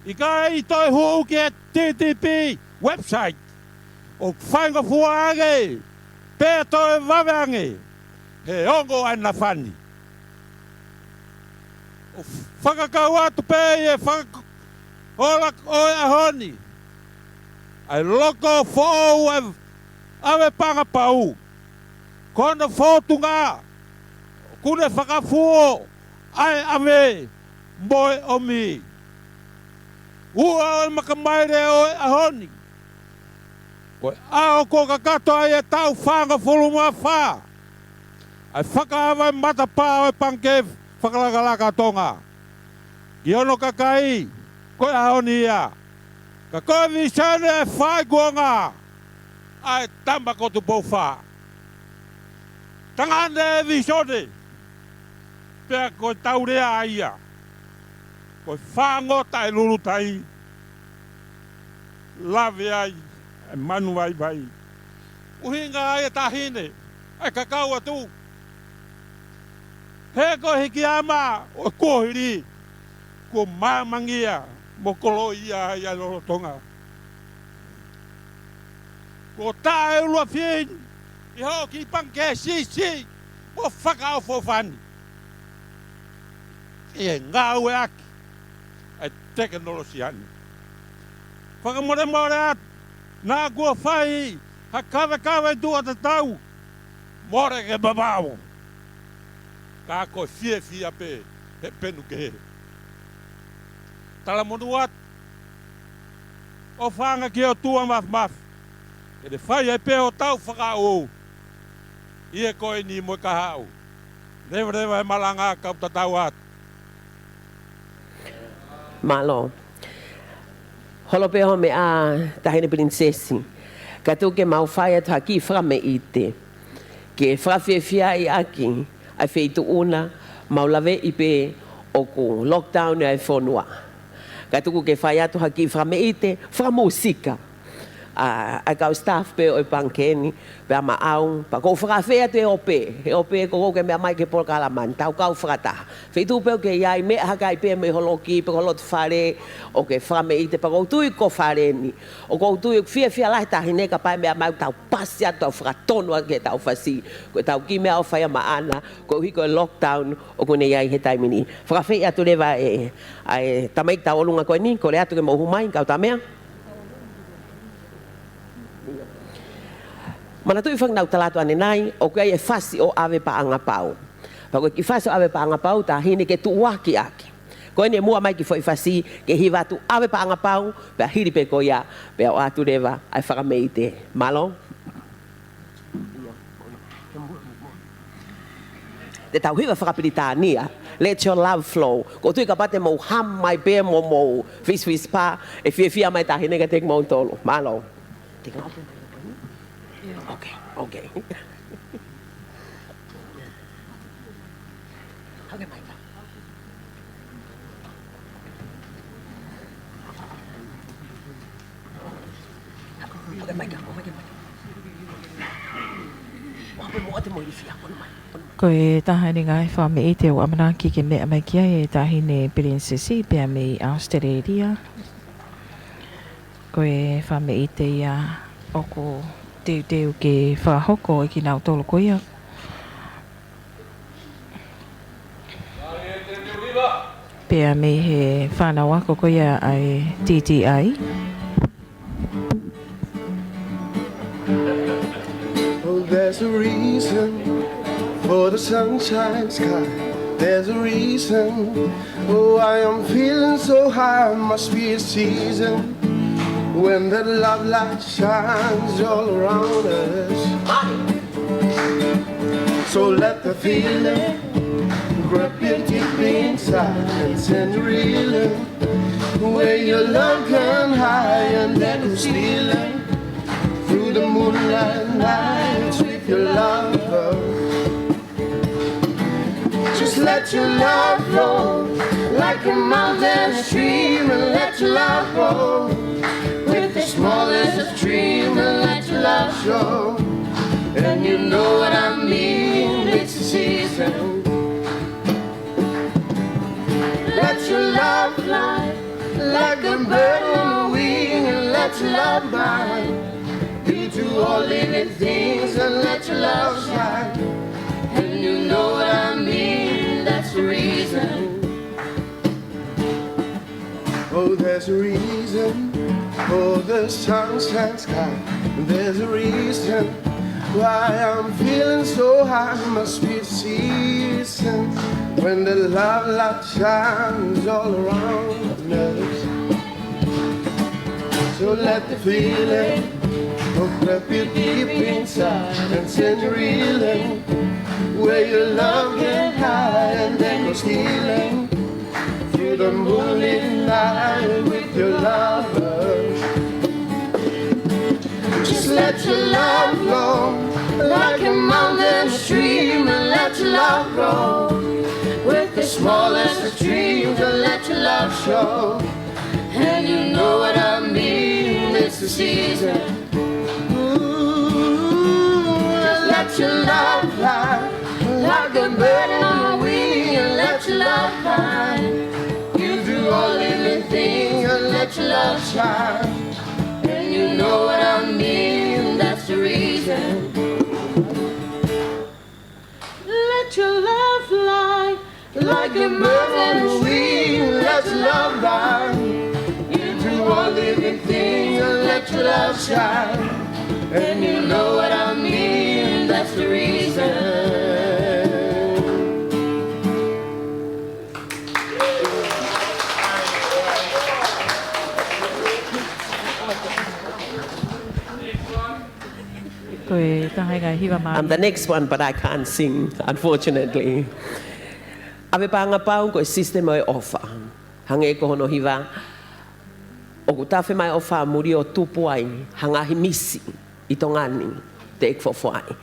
i kai toi huu ki e TDB website. O whainga fuaange, pēr toi waweange, he ongo ana whani. O whakakau atu pē e whakakola oe ahoni. Ai loko fōu e awe panga pau. Kona fōtunga, kune whakafuo, ai ame, moe o mi. Ua oe makamaire oe ahoni. Koe ao ko kakato ai e tau whanga whuluma wha. Ai whakaawai matapā oe panke whakalakalaka Tonga. Ki ono kakai, koe ahoni ia. Ka koe visane e whai guanga. Ai tamba kotu pou wha. Tangane e visone. Pea koe taurea ia. Koe whangota e lulutai. Lave ai. Manu vai vai. Uhinga ai e tahine. Ai kakau atu. He ko hiki ama o kohiri. Ko mamangia mo kolo ia ia lolo Tonga. Ko tae lua fin. I ho ki panke si. Mo whakao fofani. E ngā ue aki. Ai teknolosi ani. Whakamore atu. Nā kua whai. Ha kawe tua te tau. More ke babao. Ka ko fie pe. He penu ke he. Tala monu atu. O whanga ki o tua maf. E de whai pe o tau whakao. Ie koe ni mo ka hau. Rewa e malanga kau tatau atu. Malo. Holo pe ho me a tahine prinsesi. Ka tu ke mau whai atu haki whame ite. Ke whawhiawhia i aki. Ai wheitu una. Mau lawe i pe o ku lockdown ai whonua. Ka tuku ke whai atu haki whame ite. Whamusika. Ai kau staff pe o i pankeni. Pe ama au. Pa kou whakawhia tu e ope. E ope ko ke mea mai ke pol kalaman. Tau kau whakata. Wheitu pe o ke iai me haka i pe me holoki. Pe holot whare. O ke whame ite. Pa kou tui ko whare ni. O kou tui whia lai tahine ka pai mea mai tau pasi atu au whakatonu ke tau whasi. Ko tau ki mea o whai maana. Ko hiko e lockdown. O kone iai he taimini. Whakawhia atu lewa e. Ai tamaik tau olunga koe ni. Ko le atu ke mohu mai. Kau tamea. Mana tu ifang nau talatu ane nai, o kai e fasi o ave pa anga pau. Pa koe ki fasi o ave pa anga pau, ta hine ke tu waki aki. Koe ne mua mai ki foi fasi, ke hiwa tu ave pa anga pau, pe hiri pe koia, pe o atu rewa, ai whakameite. Malo? Te tau hiwa whakapirita nia, let your love flow. Ko tui ka pate mo ham mai pe mo fis pa, e fia mai ta hine ke tek mo tolo. Malo? Te ka open. Okay. Okay, my God. Okay, my God. Koe tahani ngai whame i te o amanaki ke mea mai kia e tahine prinsesi pia me Australia. Koe whame i te ia oko teu ke whahoko i ki nau tolo koia. Pea me he whanau ako koia ai TDA. Oh, there's a reason for the sunshine sky. There's a reason. Oh, I am feeling so high. Must be a season when the love light shines all around us. So let the feeling grab you deep inside and send you reeling, where your love can hide and then go stealing through the moonlight nights with your lover. Just let your love flow like a mountain stream, and let your love grow with the smallest of dreams, and let your love show. And you know what I mean, it's the season. Let your love fly like a bird on a wing, and let your love bind you to all living things, and let your love shine. And you know what I mean, that's the reason. Oh, there's a reason for the sunshine sky. There's a reason why I'm feeling so high. Must be the season when the love light shines all around us. So let the feeling open up you deep inside and send you reeling, where your love can hide and then go stealing through the moonlit night with your lover. Just let your love flow like a mountain stream, and let your love grow with the smallest of dreams, and let your love show. And you know what I mean, it's the season. Ooh, just let your love fly like a bird on a wing, shine. You do all living things and let your love shine. And you know what I mean, that's the reason. Let your love fly like a bird on the wing. Let your love rise. You do all living things and let your love shine. And you know what I mean, that's the reason. I'm the next one, but I can't sing, unfortunately. Ave panga pau ko system mai ofa. Hange ko hono hiva. O ku tafe mai ofa muri o tupu ai. Hanga himisi i tongani. Te ek fofai.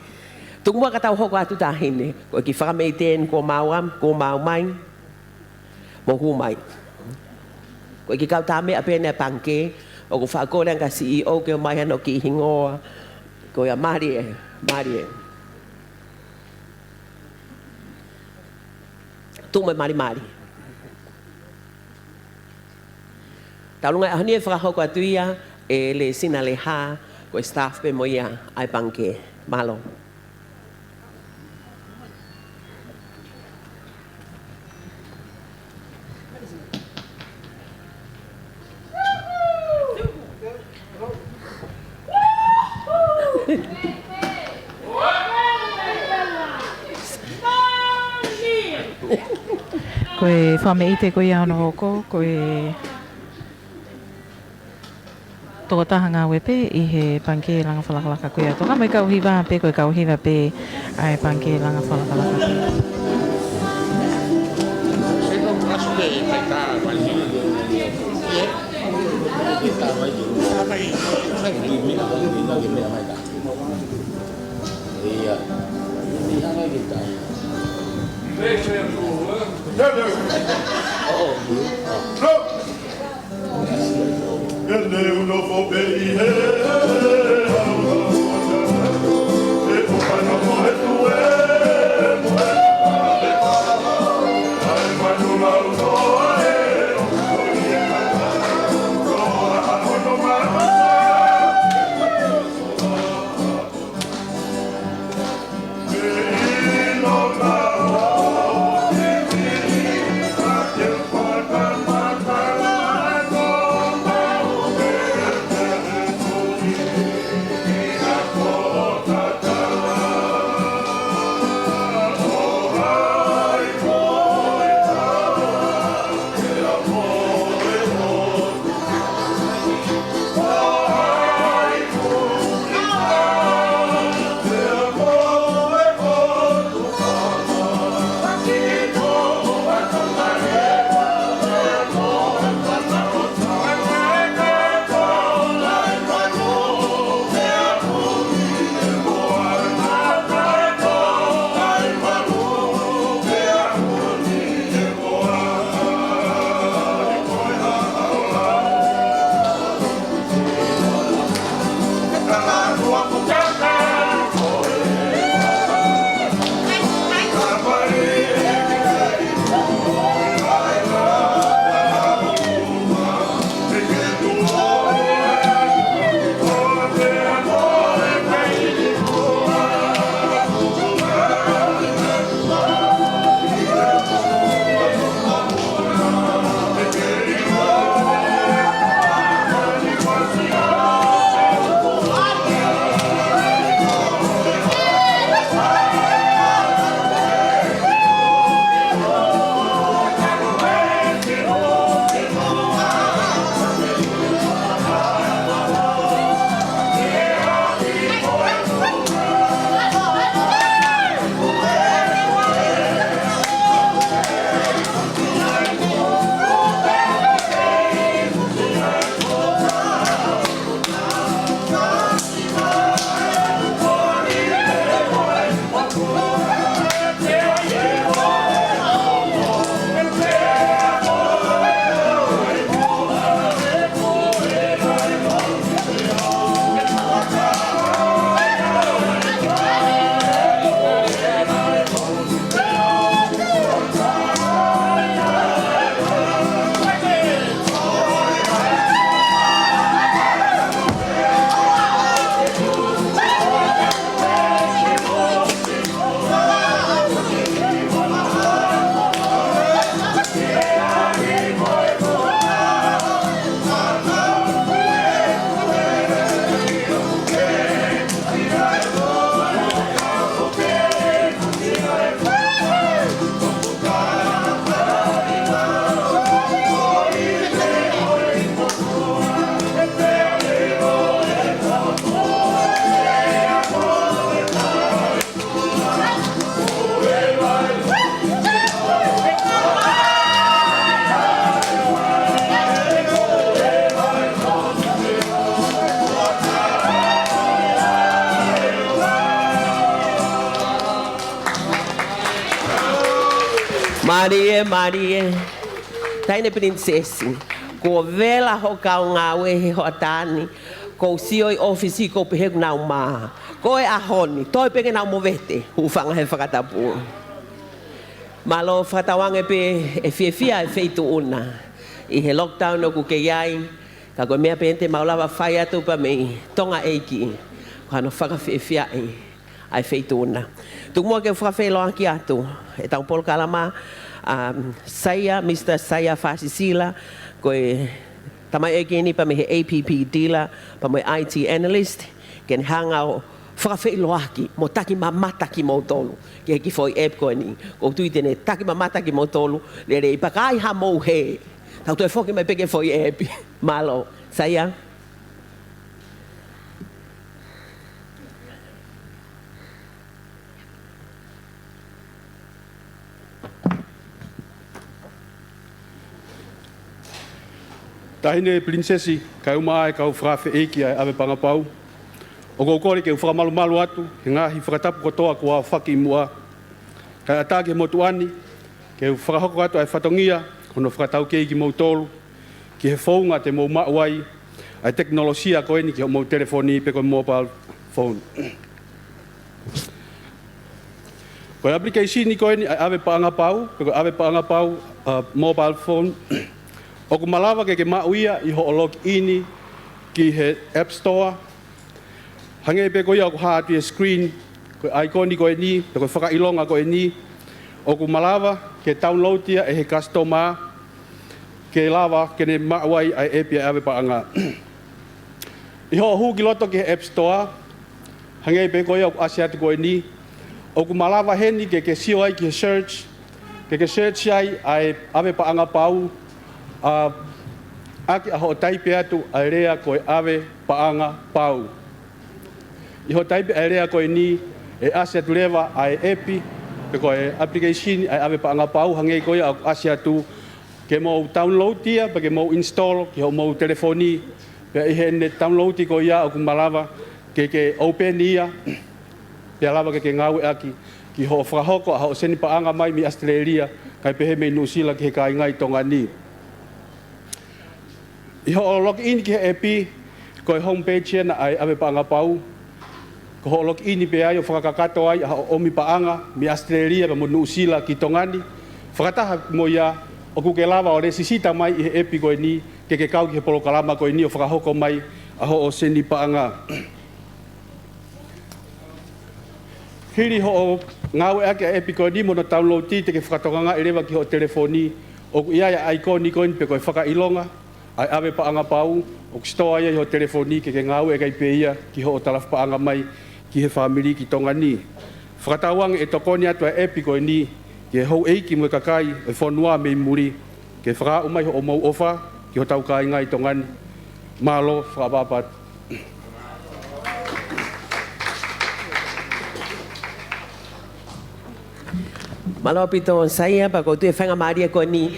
Tungua ka tau hoko atu tahine. Ko ki whakameiten ko mauam, ko mau mai. Mo hu mai. Ko ki kau tame apene panke. O ku whakore ka CEO ke o mai hano ki hingoa. Ko ia Marie. Tu mai Mari. Taulunga ahani e whakahoko atuia e le sina le ha ko staff pe moia ai panke. Malo. Koe whameite koe ao no hoko, koe tō tahanga wepe i he panke langa whalakalaka koe ato. Mai kau hiwa pe koe kau hiwa pe ai panke langa whalakalaka pe. Bye. Marie. Taine princesi. Ko vela ho kau ngā wehe ho atani. Ko sioi ofisi ko peheku nau maha. Ko e ahoni. Toi peke nau movete. Hufanga he whakatapu. Malo whatawange pe e fiefia e feitu una. I he lockdown o ku ke iai. Ka koe mea pente maulawa whai atu pa mei. Tonga eiki. Kano whakafiefia e. Ai feitu una. Tuk mua ke whakawhelo aki atu. E tau polo kalama. Mr. Saya Fasisila. Koe tamai eke ni pa me he APP dealer. Pa me IT analyst. Ken hangau. Whakawhelo aki. Mo taki mamata ki mo tolu. Ke heki foi ep koe ni. Ko tui tene taki mamata ki mo tolu. Le rei pakai ha mo he. Tau toi whoki mai peke foi epi. Malo. Saya. Tahine princesi, kai uma ai kau Fatafehi ki ai ave pangapau. O kore ke whakamalu atu, he ngahi whakatapu kotoa kua whaki mua. Kai atake motuani, ke whakahoko atu ai whatongia, kono whakatau kei ki mautolu, ki he whaunga te mau mauai, ai teknolosia koe ni ki ho mau telefoni pe koe mobile phone. Koe application ni koe ni ai ave pangapau, pe koe ave pangapau mobile phone, o ku malawa ke mauia i ho log ini ki he App Store. Hange pe koe au ha atu screen, koe iconi koe ni, pe koe whakailonga koe ni. O ku malawa ke download ia e he customer, ke lava ke ne mauai ai epi ave paanga. I ho hu ki loto ki he App Store, hange pe koe au asi atu koe ni. O ku malawa heni ke sio ai ki he search, ke search ai ave paanga pau, aki aho taipe atu ai rea koe ave paanga pau. I ho taipe ai rea koe ni e ase atu lewa ai epi, pe koe application ai ave paanga pau, hangei koe au ase atu ke mau download ia, pe ke mau install, ke ho mau telefoni, pe i hene download i koe ia au kumalawa, ke open ia, pe alawa ke ngawe aki, ki ho whakahoko a ho seni paanga mai mi Australia, kai pehe mei Nusila ki he kai ngai Tonga ni. I ho log in ki he epi, koe homepage na ai ave paanga pau, ko ho log in pe ai o whakakato ai a omi paanga mi Australia pa mo Nusila ki Tongani, whakataha mo ia o kuke lava o resisita mai i he epi koe ni, ke kau ki he polo kalama koe ni o whakahoko mai a ho o seni paanga. Hiri ho o ngawe ake a epi koe ni mo na download ti te ke whakatokanga e rewa ki ho telefoni, o ku ia ia iconi koe ni pe koe whakailonga, ai ave paanga pau, o stoa ia i ho telefoni ke ngawe e kai pe ia ki ho o talaf paanga mai ki he family ki Tonga ni. Whakatawang e tokoni atu a epi koe ni, ke hou eiki mo kakai e whanua me muri, ke whaka umai ho o mau ofa ki ho tau kai ngai Tonga ni. Malo whakapapat. Malo pito saya pa ko tu e whanga maria koe ni.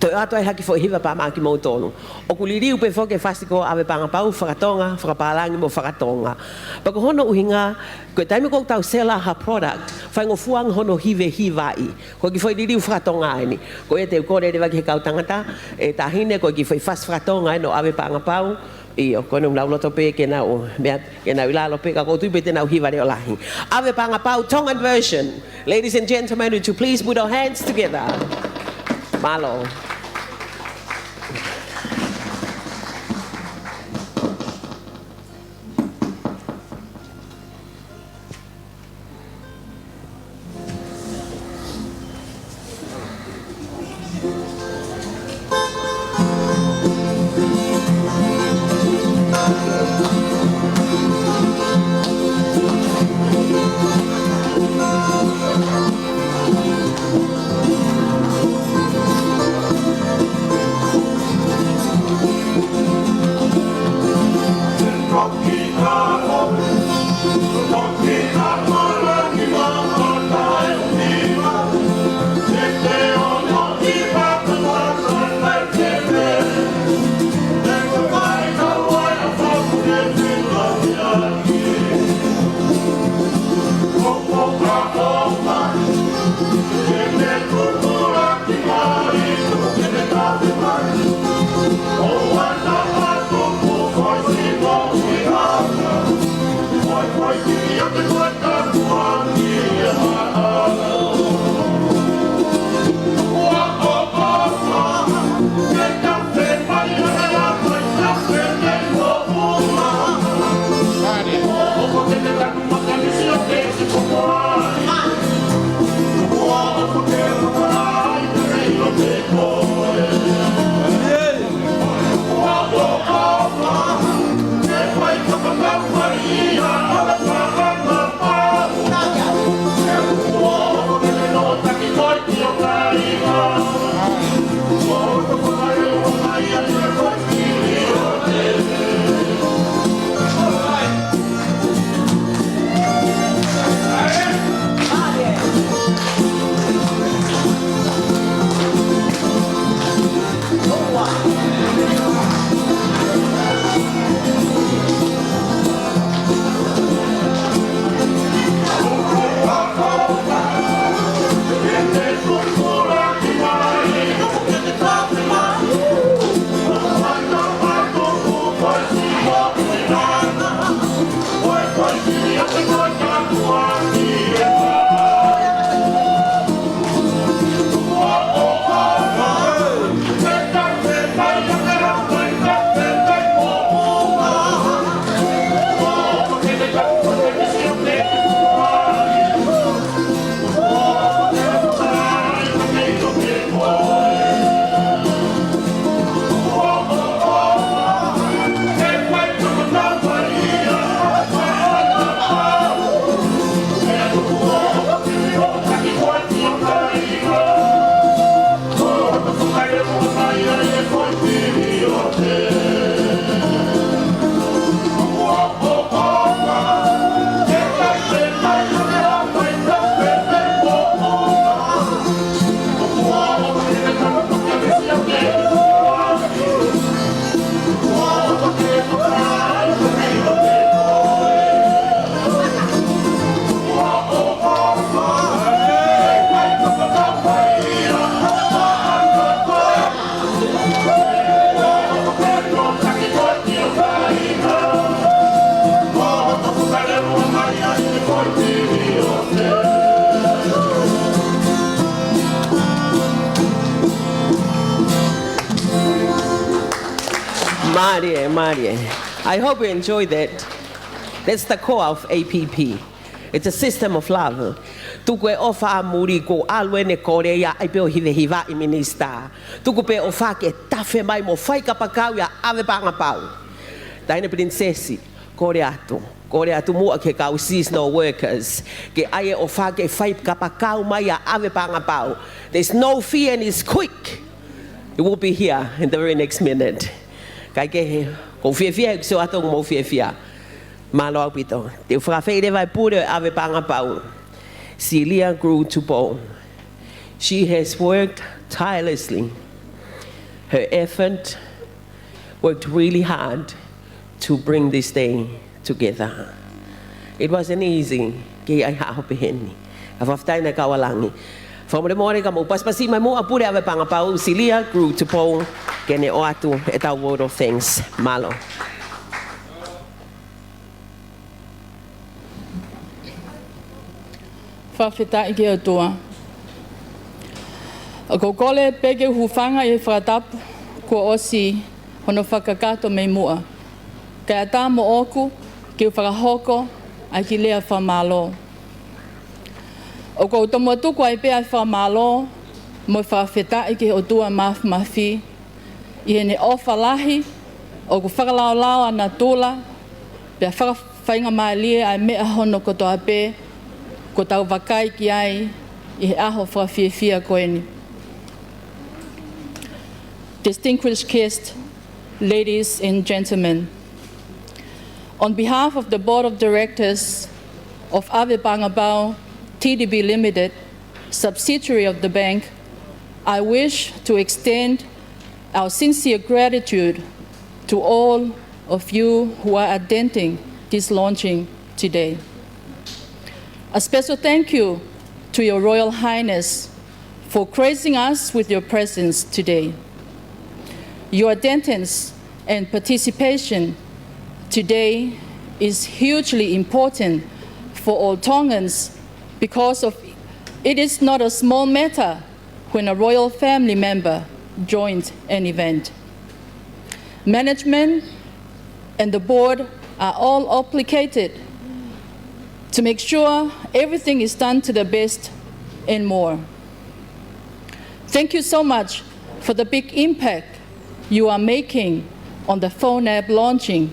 Toi ato ai haki fo hiva pa maki mo tonu. O kuliriu pe fo ke fasiko ave panga pau whakatonga, whakapalangi mo whakatonga. Pa ko hono uhinga, koe taimi ko tau sela ha product, whaingo fuang hono hive hivai. Ko ki foi liriu whakatonga ai ni. Ko e te ukore rewa ki he kau tangata, e tahine ko ki foi fast whakatonga ai no ave panga pau. Iyo, ko nung lauloto pe ke nau, ke nau ilalo pe ka ko tuipe te nau hiva reo lahi. Ave panga pau Tongan version. Ladies and gentlemen, would you please put our hands together? Malo. Marie. I hope you enjoy that. That's the core of APP. It's a system of love. Tuku e ofa muri ko alwe ne Korea ai peo hiva I minister. Tuku pe ofa ke tafe mai mo fai kapakau ya ave panga pau. Daine princesi Korea tu mua ke kau seasonal workers. Ke aye ofa ke fai kapakau mai ya ave panga pau. There's no fear and it's quick. It will be here in the very next minute. Kai ke ko fia so atong mo fia. Malo pito. Te Fatafehi vai pure ave panga pau. Celia grew to bone. She has worked tirelessly. Her effort worked really hard to bring this day together. It wasn't easy. Kaya ay haopehen. Afaftay na kawalangi. From the morning ka mo paspasi mai mo apure ave panga pau. Celia grew to bone. Kene oatu eta word of thanks. Malo. Whawhita I atua. A kokole peke hufanga I Tongatapu ko osi hono whakakato mei mua. Kaya tā mo oku ki whakahoko ai ki lea whamalo. O ko tomo tuku ai pea whamalo mo whawhita I ki otua mafi. I hene ofa lahi o ku whakalao ana tula pea whakawhainga mai lia ai mea hono kotoa pe ko tau wakai ki ai I he aho whawhiawhia koeni. Distinguished guests, ladies and gentlemen, on behalf of the Board of Directors of Ave Bangabau TDB Limited, subsidiary of the bank, I wish to extend our sincere gratitude to all of you who are attending this launching today. A special thank you to Your Royal Highness for gracing us with your presence today. Your attendance and participation today is hugely important for all Tongans because it is not a small matter when a royal family member joins an event. Management and the board are all obligated to make sure everything is done to the best and more. Thank you so much for the big impact you are making on the phone app launching,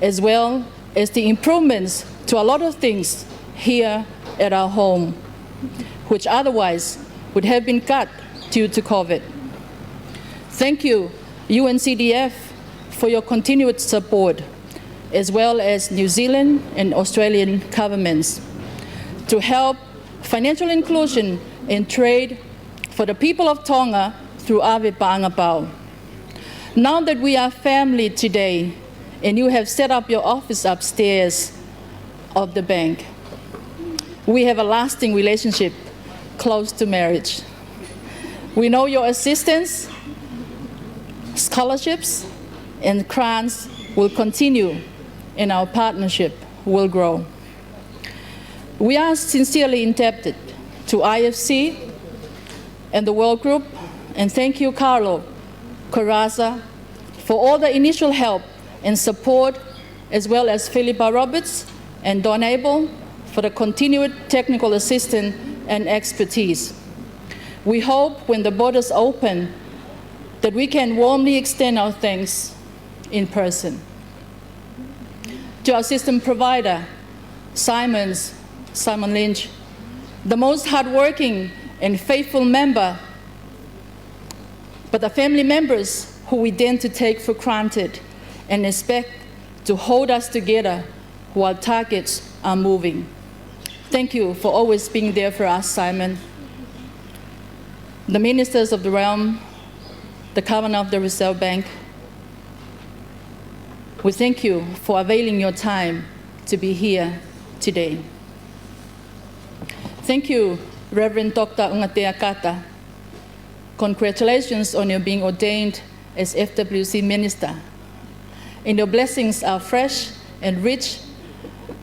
as well as the improvements to a lot of things here at our home, which otherwise would have been cut due to COVID. Thank you, UNCDF, for your continued support, as well as New Zealand and Australian governments, to help financial inclusion and trade for the people of Tonga through Ave Bangabau. Now that we are family today, and you have set up your office upstairs of the bank, we have a lasting relationship close to marriage. We know your assistance, scholarships, and grants will continue, and our partnership will grow. We are sincerely indebted to IFC and the World Group, and thank you, Carlo Corazza, for all the initial help and support, as well as Philippa Roberts and Don Abel for the continued technical assistance and expertise. We hope when the borders open that we can warmly extend our thanks in person. To our system provider, Simon Lynch, the most hardworking and faithful member, but the family members who we tend to take for granted and expect to hold us together while targets are moving. Thank you for always being there for us, Simon. The ministers of the realm, the governor of the Reserve Bank, we thank you for availing your time to be here today. Thank you, Reverend Dr. Ungatea Kata. Congratulations on your being ordained as FWC Minister. And your blessings are fresh and rich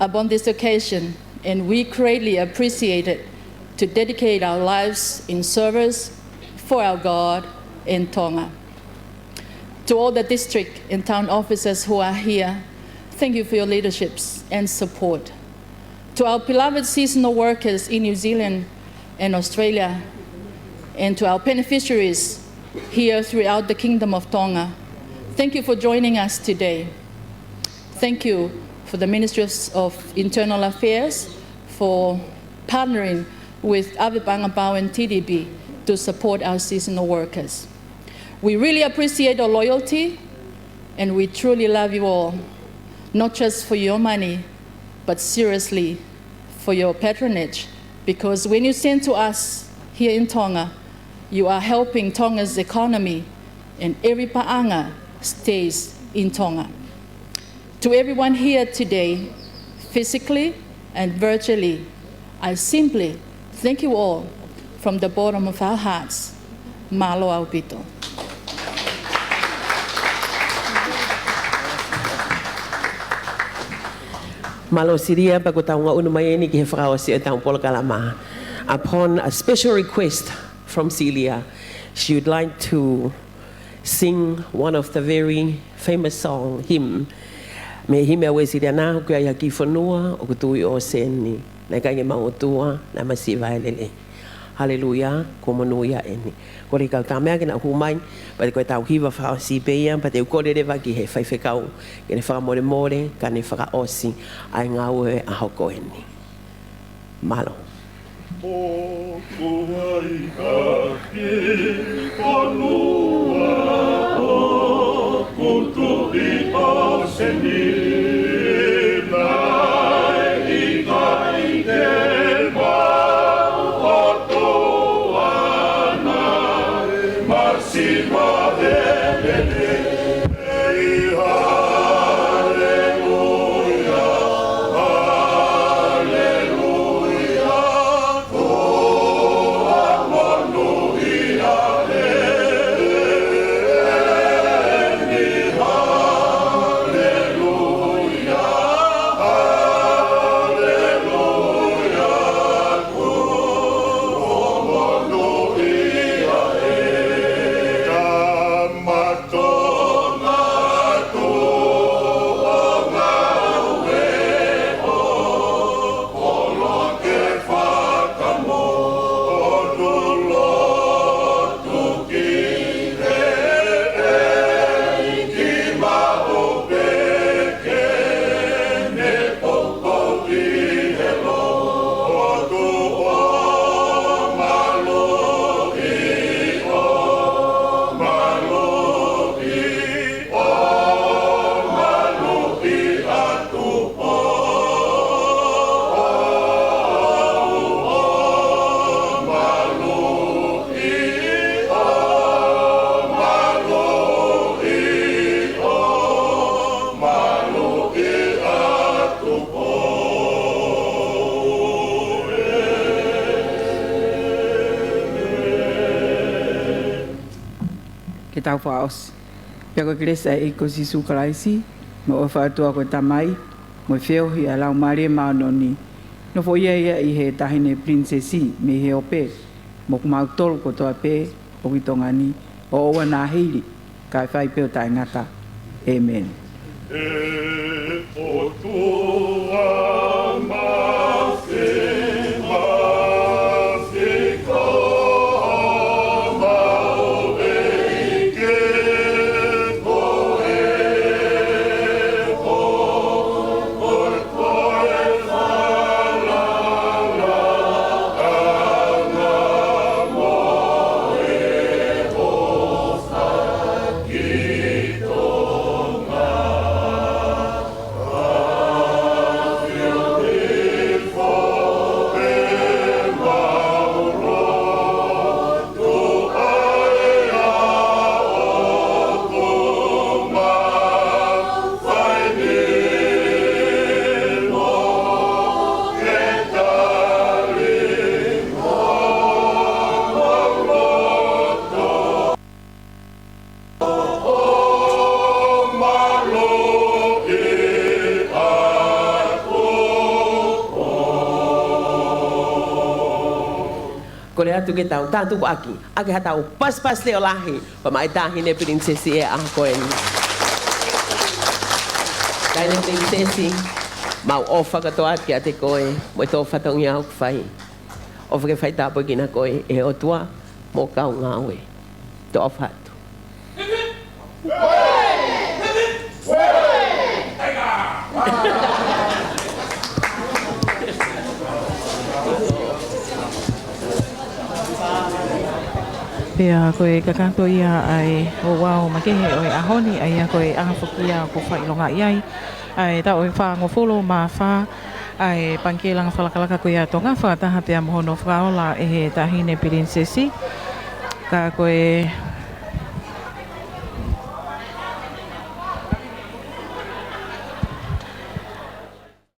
upon this occasion, and we greatly appreciate it to dedicate our lives in service for our God in Tonga. To all the district and town officers who are here, thank you for your leaderships and support. To our beloved seasonal workers in New Zealand and Australia, and to our beneficiaries here throughout the Kingdom of Tonga, thank you for joining us today. Thank you for the Ministry of Internal Affairs for partnering with Ave Pangapau and TDB to support our seasonal workers. We really appreciate your loyalty, and we truly love you all, not just for your money, but seriously for your patronage, because when you send to us here in Tonga, you are helping Tonga's economy, and every pa'anga stays in Tonga. To everyone here today, physically and virtually, I simply thank you all from the bottom of our hearts. Malo au pito. Malo siria pagkutaunga unumayeni ki hefrao si etang polokalama. Upon a special request from Celia, she would like to sing one of the very famous hymn. Me hime awe siria na kuya yaki fonua o kutui o seni. Na kange mangotua na masiva lele. Hallelujah, komonuia eni. Kori kau tamea kina humai, pati koe tau hiva whao si beia, pati u kore rewa ki he whaiwhekau, kene whakamore more, kane whakaosi, ai ngā ue a hoko eni. Malo. O kuai ka ki konua o kutu I o seni nai I kai ke mau o toana marsi ma velele ei tau whaos. Pia koe kresa e ko sisu kalaisi, mo o whaatua koe tamai, mo whio hi a lau maria maononi. No fo ia I he tahine princesi me he ope, mo kumau tolu ko toa pe, o kitongani, o owa nā hiri, kai whai peo tai ngata. Amen. E o tua mase, mase ko mau e ke koe ho, koe koe whalala, anga mo e hosa ki Tonga. atu ke tau tatu ko aki. Ake hatau pas leo lahi. Pa mai tahine prinsesi e a koe ni. Kaine prinsesi. Mau ofa katoa ki a te koe. Mo tō whatongi au whai. Ofa ke whai tāpo ki na koe. E o tua mo kau ngawe. Tō whatu. Pea koe kakato ia ai o wao makehe o e ahoni ai a koe ahafuki ia ko whailonga iai ai ta oi whango folo ma wha ai panke langa whalakalaka koe a tonga whakataha pea mohono whaola e he tahine prinsesi ka koe